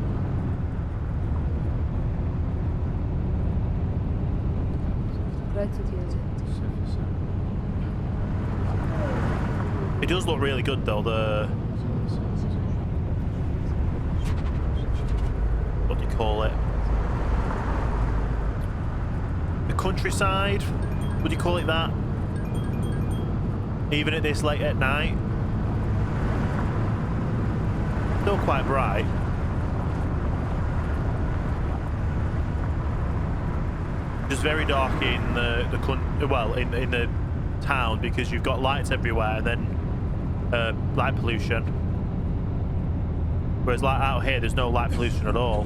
It does look really good though, what do you call it? Countryside, would you call it that? Even at this late at night, still quite bright. Just very dark in in the town because you've got lights everywhere and then light pollution. Whereas like out here, there's no light pollution at all.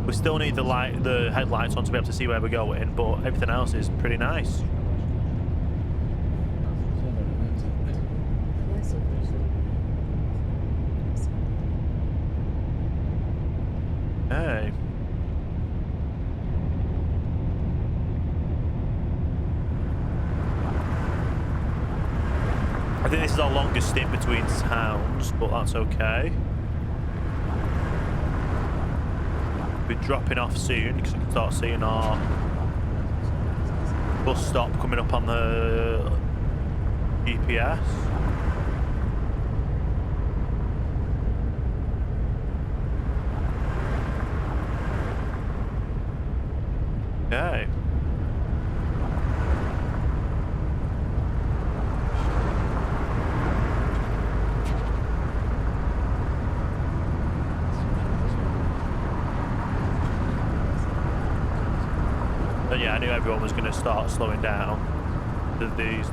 We still need the headlights on to be able to see where we're going, but everything else is pretty nice. Hey. I think this is our longest stint between towns, but that's okay. We're dropping off soon because we can start seeing our bus stop coming up on the GPS. Okay. But yeah, I knew everyone was going to start slowing down to these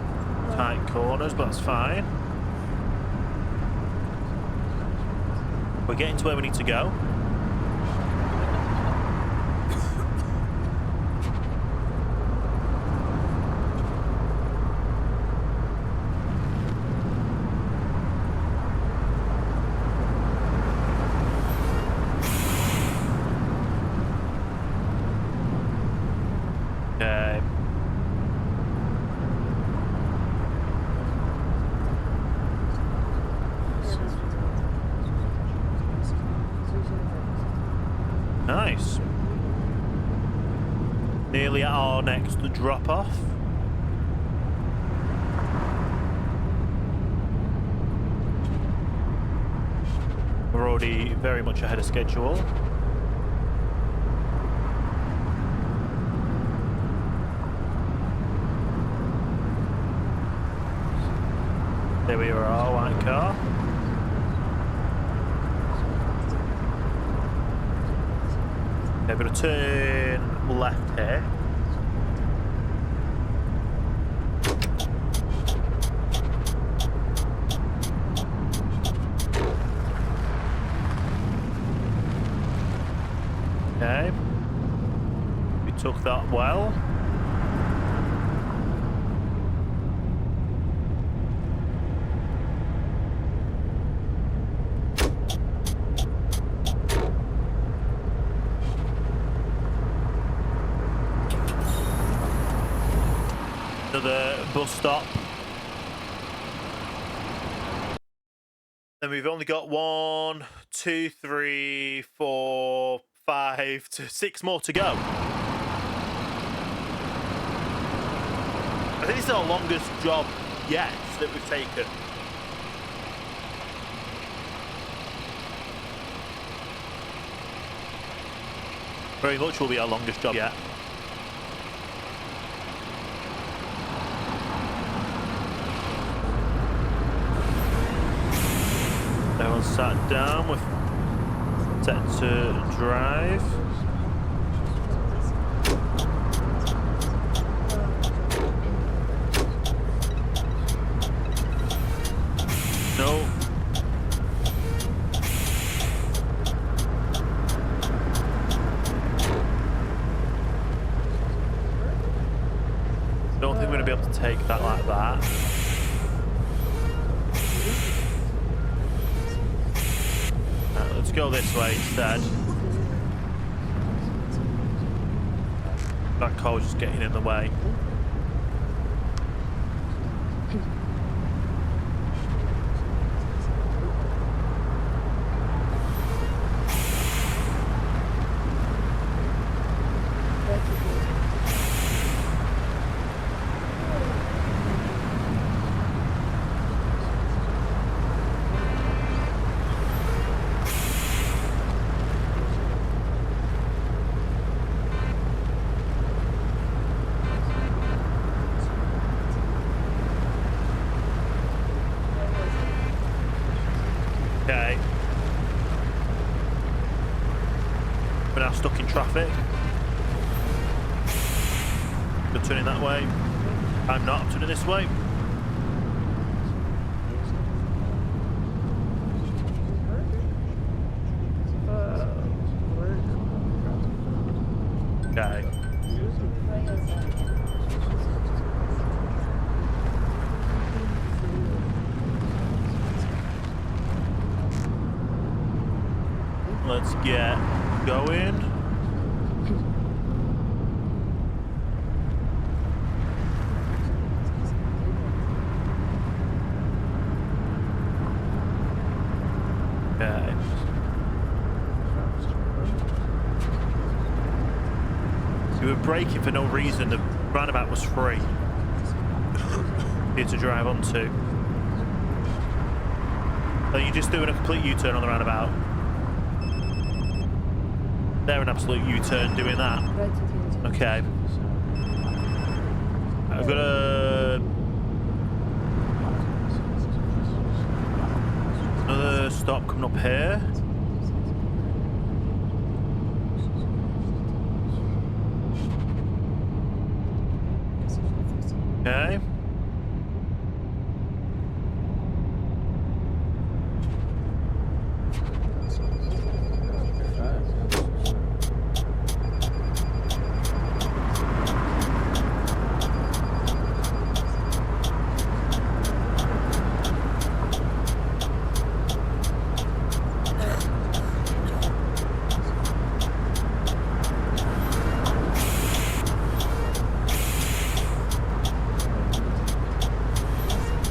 tight corners, but that's fine. We're getting to where we need to go. Okay. Nice. Nearly at our next drop off. We're already very much ahead of schedule. There we are, our white car. Okay, we're going to turn left here. Okay. We took that well. Another bus stop. And we've only got 1, 2, 3, 4, 5 to 6 more to go. I think this is our longest job yet that we've taken. Very much will be our longest job yet. sat down. We're set to drive. No. Don't think we're going to be able to take that like that. Right, let's go this way instead. That car was just getting in the way. Okay. We're now stuck in traffic. We're turning that way. I'm not, I'm turning this way. Okay. Let's get going. Okay. We were braking for no reason. The roundabout was free here to drive onto. So you're just doing a complete U-turn on the roundabout. They're an absolute U-turn doing that. Okay. I've got another stop coming up here. Okay.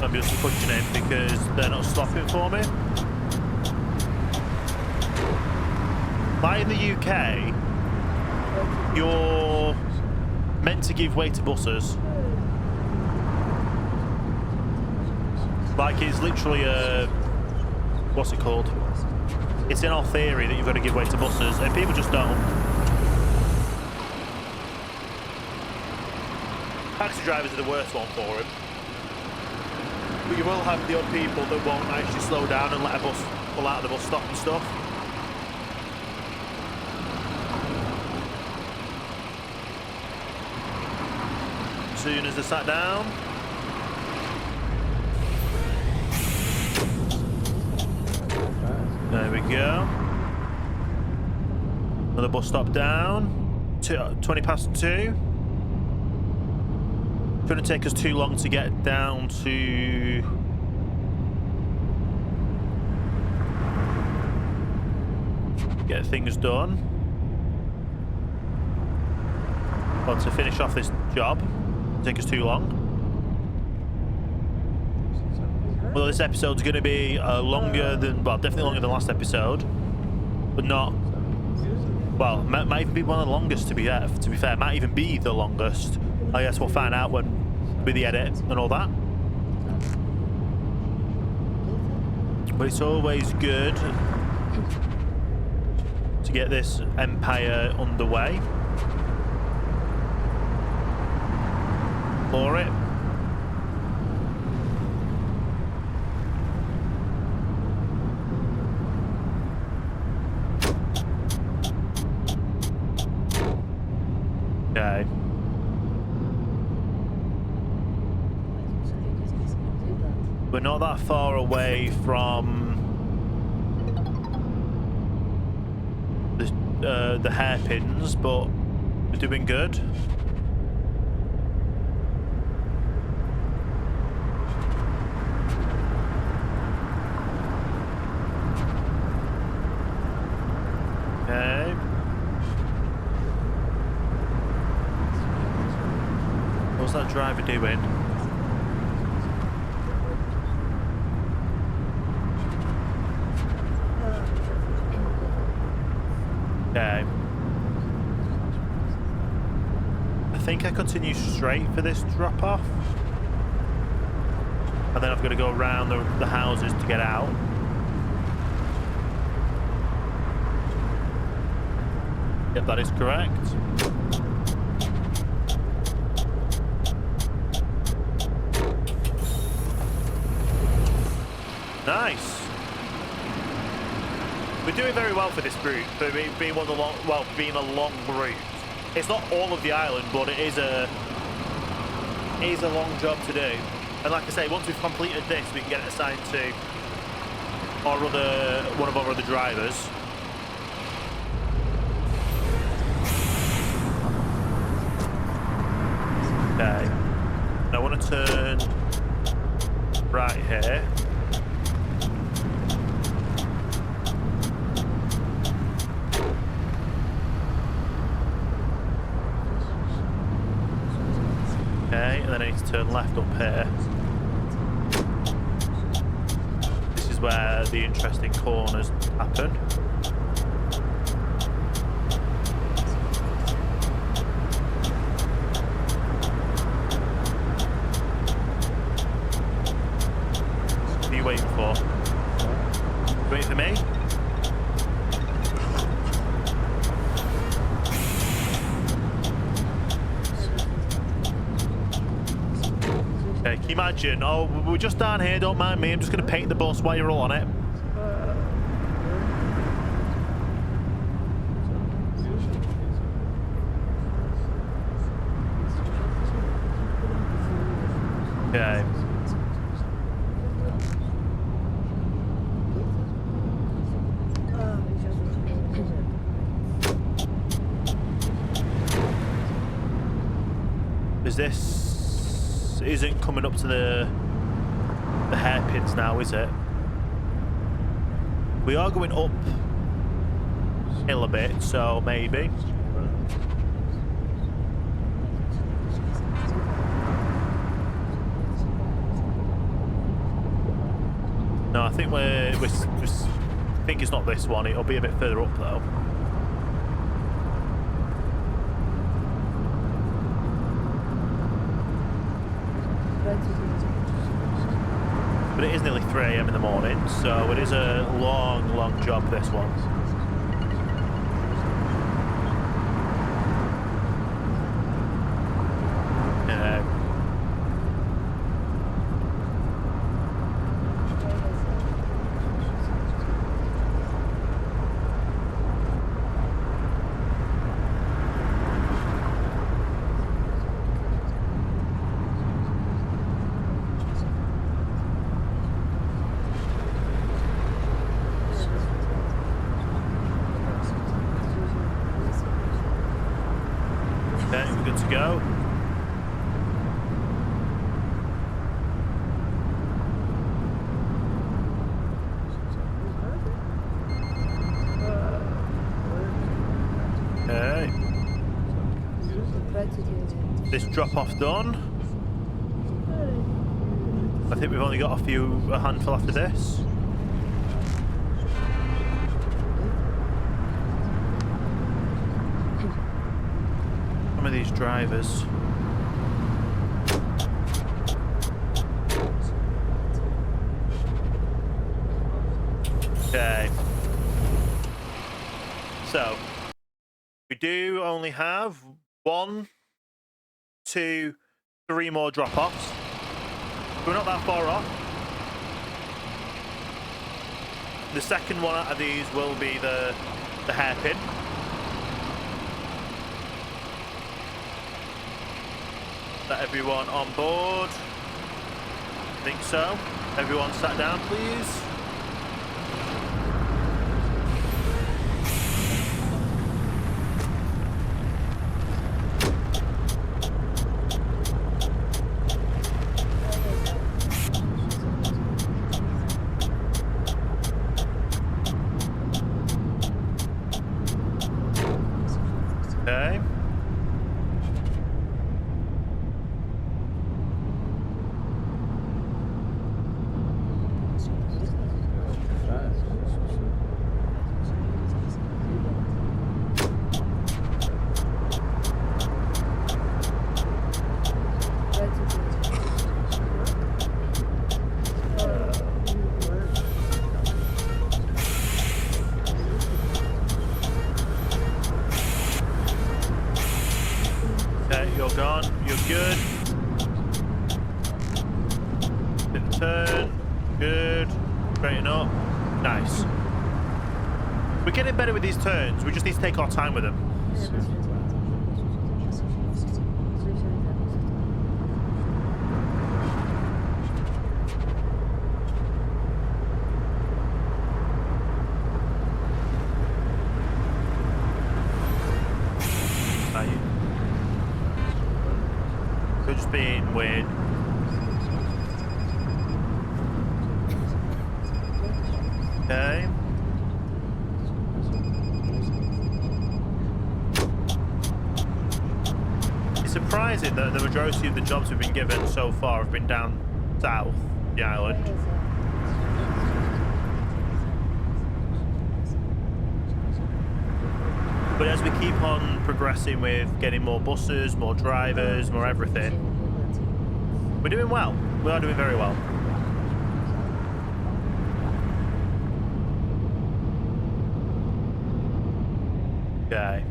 I'm just pushing it because they're not stopping for me. Like in the UK, you're meant to give way to buses. Like it's literally a, what's it called? It's in our theory that you've got to give way to buses, and people just don't. Taxi drivers are the worst one for him. But you will have the odd people that won't actually slow down and let a bus pull out of the bus stop and stuff. As soon as they're sat down. There we go. Another bus stop down. 20 past 2. It's going to take us too long to get down to get things done. Well, to finish off this job, it'll take us too long. Well, this episode's going to be longer than, well, definitely longer than last episode, but not, well, might even be one of the longest, to be fair, might even be the longest. I guess we'll find out when with the edit and all that. But it's always good to get this empire underway. For it. We're not that far away from the hairpins, but we're doing good. Okay. What's that driver doing? Okay. I think I continue straight for this drop off. And then I've got to go around the houses to get out. Yep, that is correct. Nice. We're doing very well for this route, for being one of the being a long route. It's not all of the island, but it is a long job to do. And like I say, once we've completed this, we can get it assigned to one of our other drivers. Okay. Now I want to turn right here. Okay, and then I need to turn left up here. This is where the interesting corners happen. What are you waiting for? You waiting for me? Okay, can you imagine? Oh, we're just down here, don't mind me. I'm just going to paint the bus while you're all on it. Okay. Is this... isn't coming up to the hairpins now, is it? We are going up hill a bit, so maybe. No, I think I think it's not this one. It'll be a bit further up though. But it is nearly 3 AM in the morning, so it is a long, long job, this one. Okay, we're good to go. Okay. This drop off done. I think we've only got a handful after this. Some of these drivers. Okay. So we do only have 1, 2, 3 more drop-offs. We're not that far off. The second one out of these will be the hairpin. Let everyone on board. Think so. Everyone sat down, please. Okay. Okay, you're gone. You're good. Hit the turn. Good. Straighten up. Nice. We're getting better with these turns. We just need to take our time with them. We're just being weird. Okay. It's surprising that the majority of the jobs we've been given so far have been down south the island. But as we keep on progressing with getting more buses, more drivers, more everything, we're doing well. We are doing very well. Okay.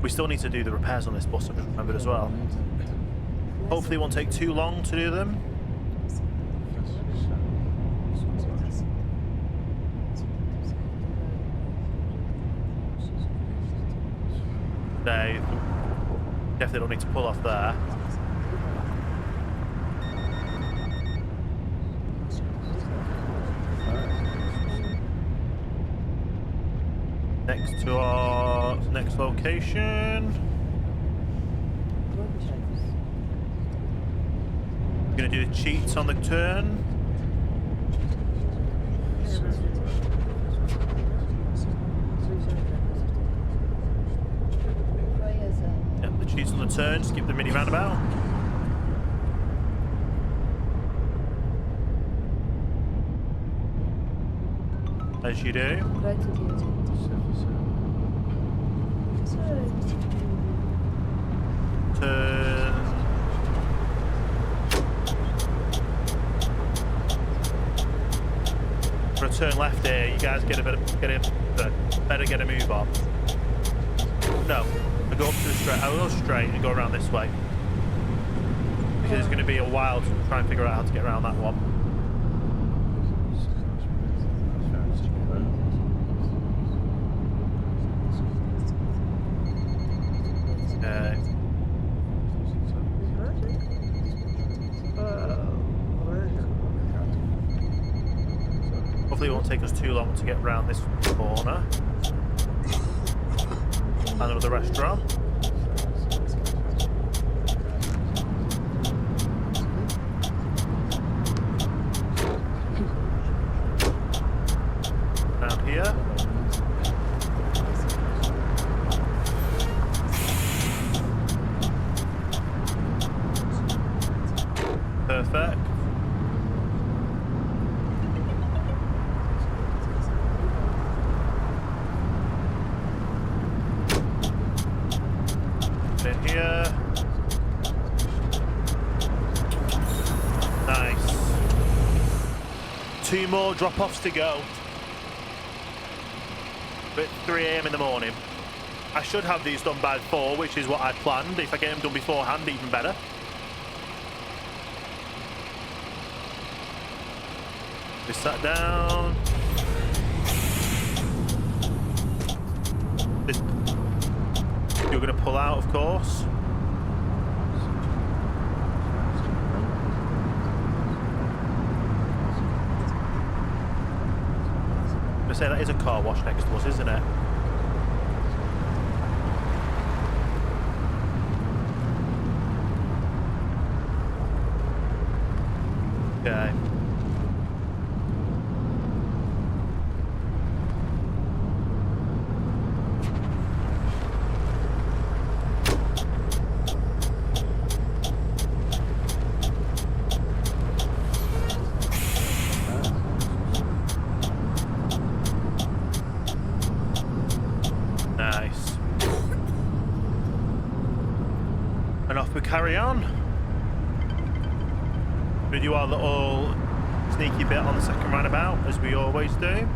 We still need to do the repairs on this bus, I've just remembered as well. Hopefully it won't take too long to do them. They definitely don't need to pull off there. Next to our next location. We're gonna do the cheats on the turn. Yep, the cheats on the turn, skip the mini roundabout. As you do. Turn. For a turn left here, you guys get a better get a move on. No, I go up to the straight. I will go straight and go around this way because it's going to be a while to try and figure out how to get around that one. Hopefully it won't take us too long to get round this corner. And another restaurant. Around here. Perfect. In here. Nice. 2 more drop-offs to go. At 3 AM in the morning. I should have these done by 4, which is what I planned. If I get them done beforehand, even better. We sat down. You're going to pull out, of course. I'm going to say that is a car wash next to us, isn't it? Okay. Nice. And off we carry on. We do our little sneaky bit on the second roundabout, as we always do.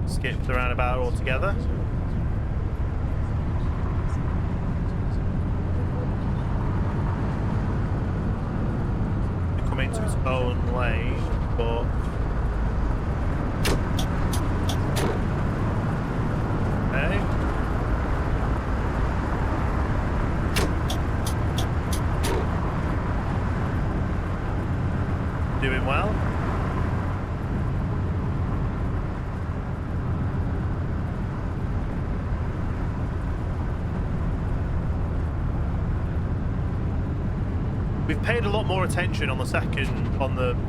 Skip the roundabout altogether. To come into its own lane, but okay. Doing well. We've paid a lot more attention on the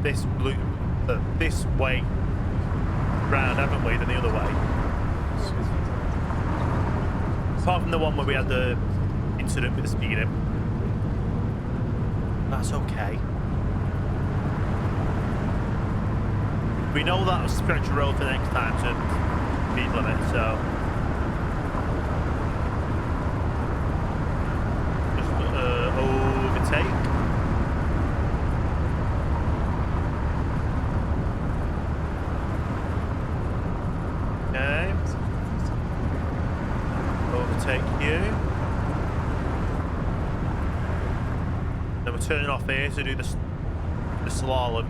this way round, haven't we, than the other way? Apart from the one where we had the incident with the speeding. That's okay. We know that stretch of road for the next time to speed limit, so just overtake. Okay. Overtake you. Then we're turning off here to do the slalom.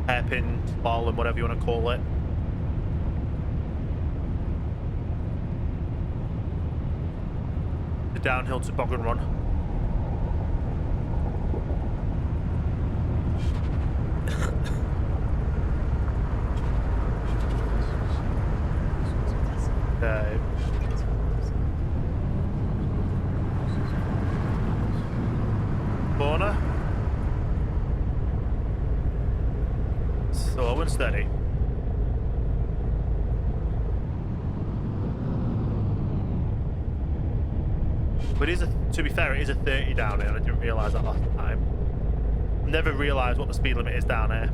Hairpin, slalom, whatever you want to call it. The downhill toboggan run. Okay. Corner. Slow and steady. But it is to be fair, it is a 30 down here. I didn't realise that last time. Never realised what the speed limit is down here.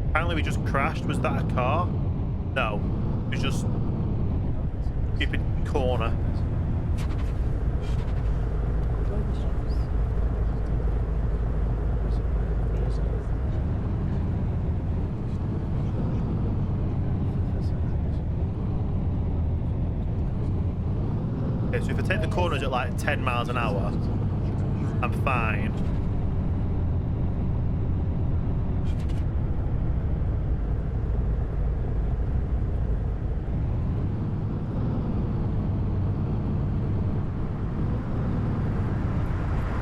Apparently we just crashed. Was that a car? No. It was just stupid corner. Okay, so if I take the corners at like 10 miles an hour, I'm fine.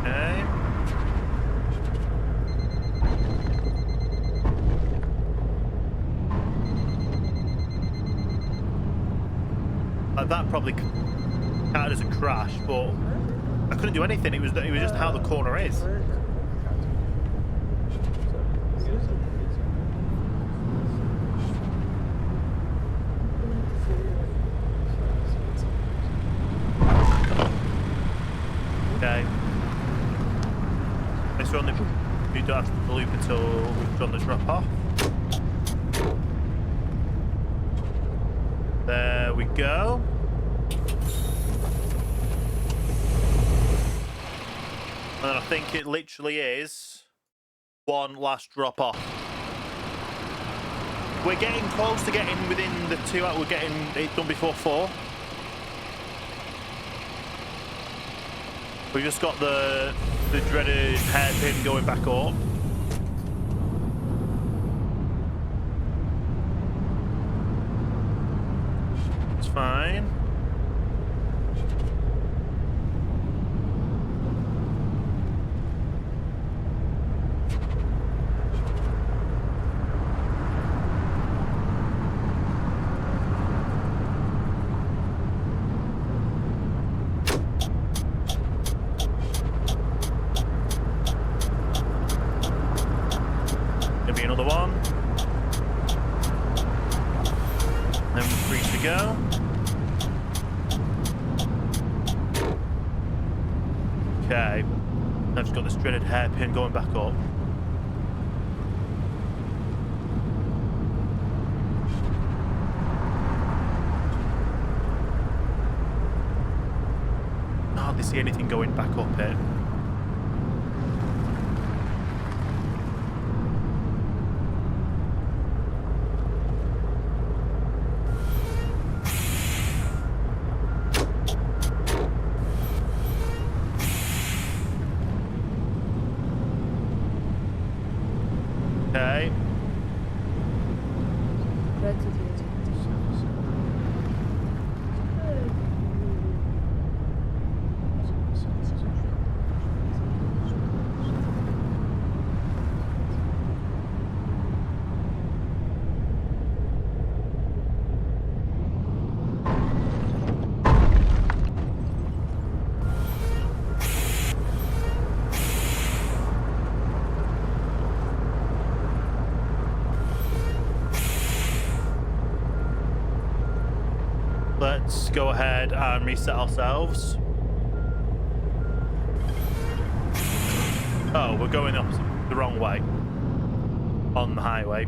Okay. That probably counted as a crash, but I couldn't do anything. It was just how the corner is. Okay. Let's run we don't have to loop until we've done the drop off. There we go. And I think it literally is one last drop off. We're getting close to getting within the 2 hours. We're getting it done before 4. We just got the dreaded hairpin going back up. It's fine. Be another one. Then 3 to go. Okay. I've just got this dreaded hairpin going back up. I hardly see anything going back up here. Okay. Let's go ahead and reset ourselves. Oh, we're going the wrong way on the highway.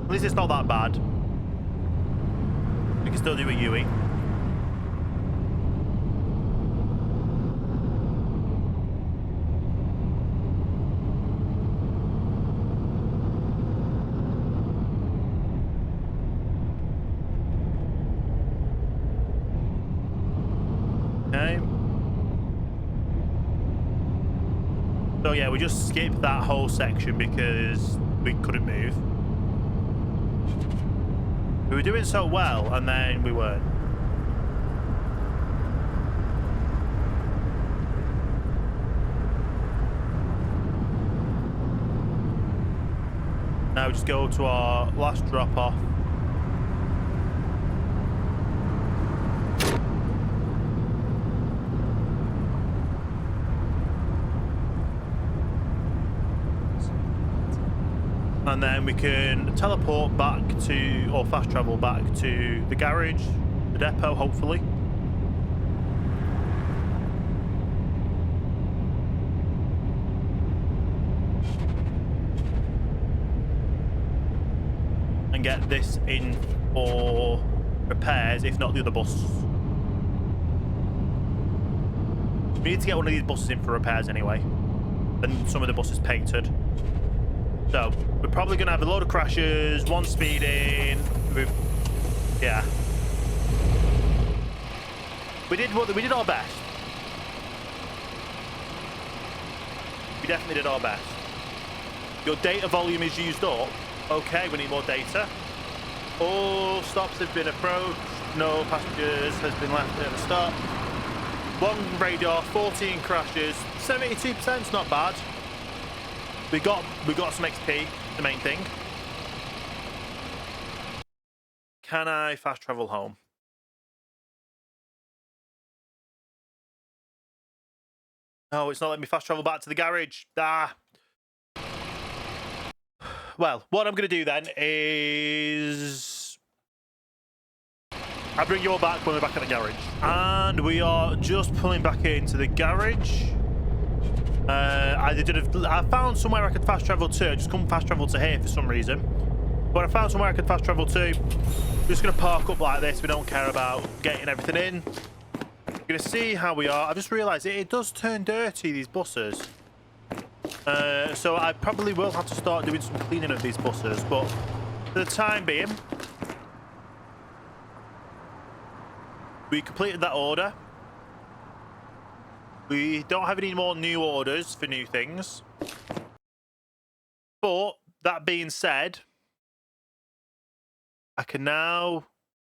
At least it's not that bad. We can still do a Yui. Okay. So yeah, we just skipped that whole section because we couldn't move. We were doing so well, and then we weren't. Now we just go to our last drop-off. And then we can teleport back to, or fast travel back to the garage, the depot, hopefully. And get this in for repairs, if not the other bus. We need to get one of these buses in for repairs anyway. And some of the buses painted. So we're probably going to have a load of crashes, one speeding. Yeah. We did our best. We definitely did our best. Your data volume is used up. Okay, we need more data. All stops have been approached. No passengers has been left at the stop. One radar, 14 crashes. 72% is not bad. We got some XP, the main thing. Can I fast travel home? No, it's not letting me fast travel back to the garage. Ah. Well, what I'm going to do then is I'll bring you all back when we're back at the garage. And we are just pulling back into the garage. I found somewhere I could fast travel to. I just couldn't fast travel to here for some reason. But I found somewhere I could fast travel to. We're just going to park up like this. We don't care about getting everything in. We're going to see how we are. I've just realised it does turn dirty, these buses. So I probably will have to start doing some cleaning of these buses. But for the time being, We completed that order. We don't have any more new orders for new things. But that being said, I can now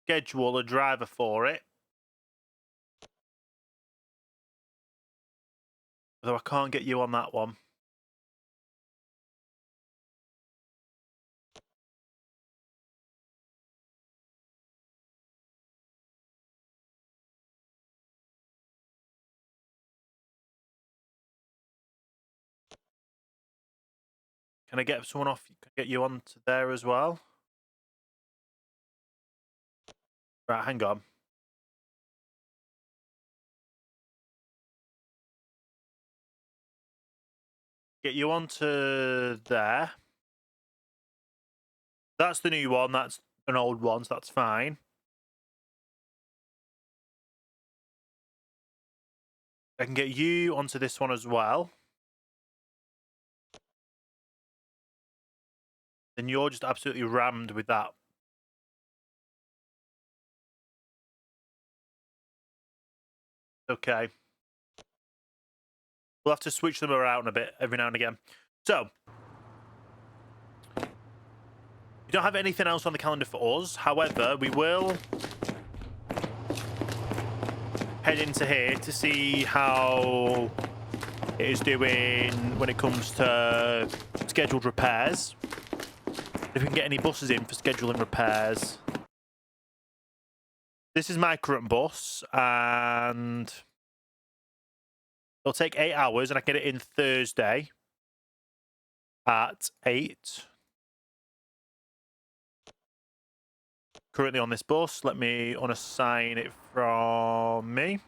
schedule a driver for it. Although I can't get you on that one. Can I get someone off? Can I get you on to there as well? Right, hang on. Get you on to there. That's the new one. That's an old one, so that's fine. I can get you onto this one as well. Then you're just absolutely rammed with that. Okay. We'll have to switch them around a bit every now and again. So, we don't have anything else on the calendar for us. However, we will head into here to see how it is doing when it comes to scheduled repairs. If we can get any buses in for scheduling repairs. This is my current bus, and it'll take 8 hours, and I can get it in Thursday at 8. Currently on this bus. Let me unassign it from me.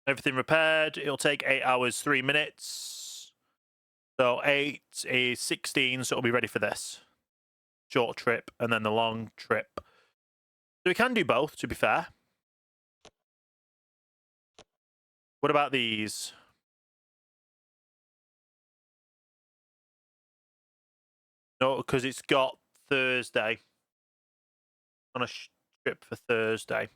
Everything repaired. It'll take 8 hours, 3 minutes. So 8 is 16, so it'll be ready for this short trip and then the long trip. So we can do both, to be fair. What about these? No, because it's got Thursday on a trip for Thursday.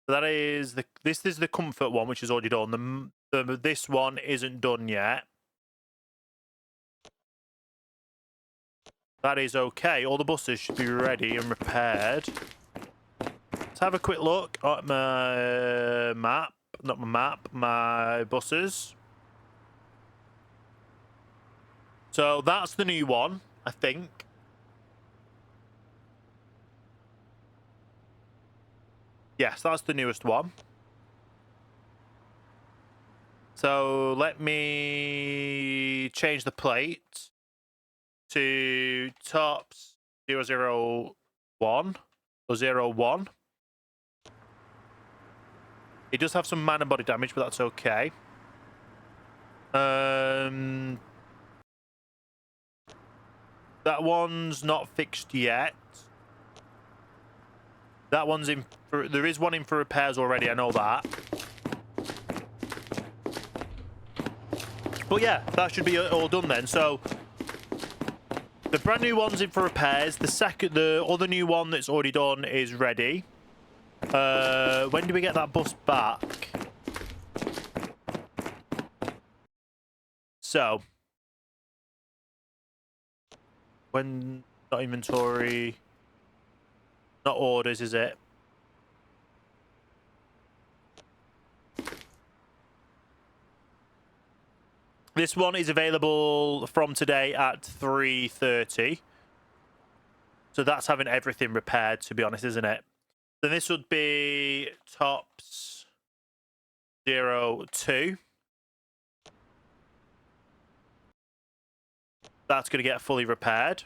So that is this is the comfort one, which is already done. This one isn't done yet. That is okay. All the buses should be ready and repaired. Let's have a quick look at my map. Not my map, my buses. So that's the new one, I think. Yes, that's the newest one. So let me change the plate to tops 001 or 01. It does have some minor body damage, but that's okay. That one's not fixed yet. That one's in for, there is one in for repairs already, I know that. But yeah, that should be all done then. So the brand new one's in for repairs. The other new one that's already done is ready. When do we get that bus back? So when not inventory, not orders, is it? This one is available from today at 3:30. So that's having everything repaired, to be honest, isn't it? Then this would be tops 02. That's going to get fully repaired.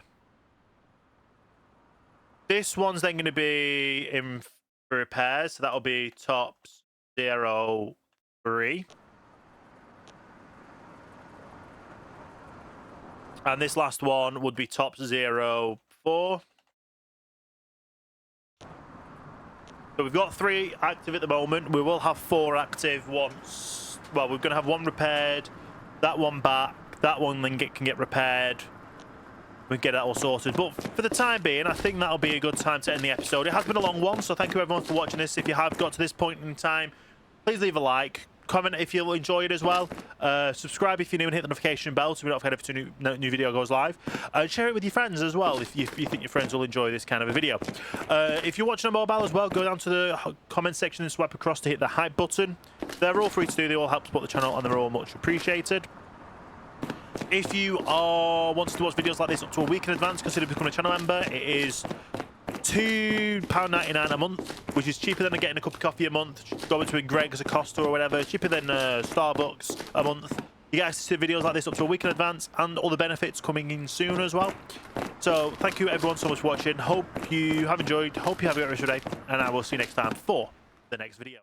This one's then going to be in for repairs. So that'll be tops 03. And this last one would be tops 04. So we've got 3 active at the moment. We will have 4 active once. Well, we're going to have 1 repaired, that one back, that one then can get repaired. We can get that all sorted. But for the time being, I think that'll be a good time to end the episode. It has been a long one, so thank you everyone for watching this. If you have got to this point in time, please leave a like. Comment if you'll enjoy it as well. Subscribe if you're new and hit the notification bell so we're not notified if a new video goes live. Share it with your friends as well if you think your friends will enjoy this kind of a video. If you're watching on mobile as well, go down to the comment section and swipe across to hit the hype button. They're all free to do. They all help support the channel and they're all much appreciated. If you are wanting to watch videos like this up to a week in advance, consider becoming a channel member. It is £2.99 a month, which is cheaper than getting a cup of coffee a month, going to a Greg's, a Costa or whatever, cheaper than Starbucks a month. You get access to videos like this up to a week in advance and all the benefits coming in soon as well. So thank you everyone so much for watching. Hope you have enjoyed, hope you have a great rest of your day, and I will see you next time for the next video.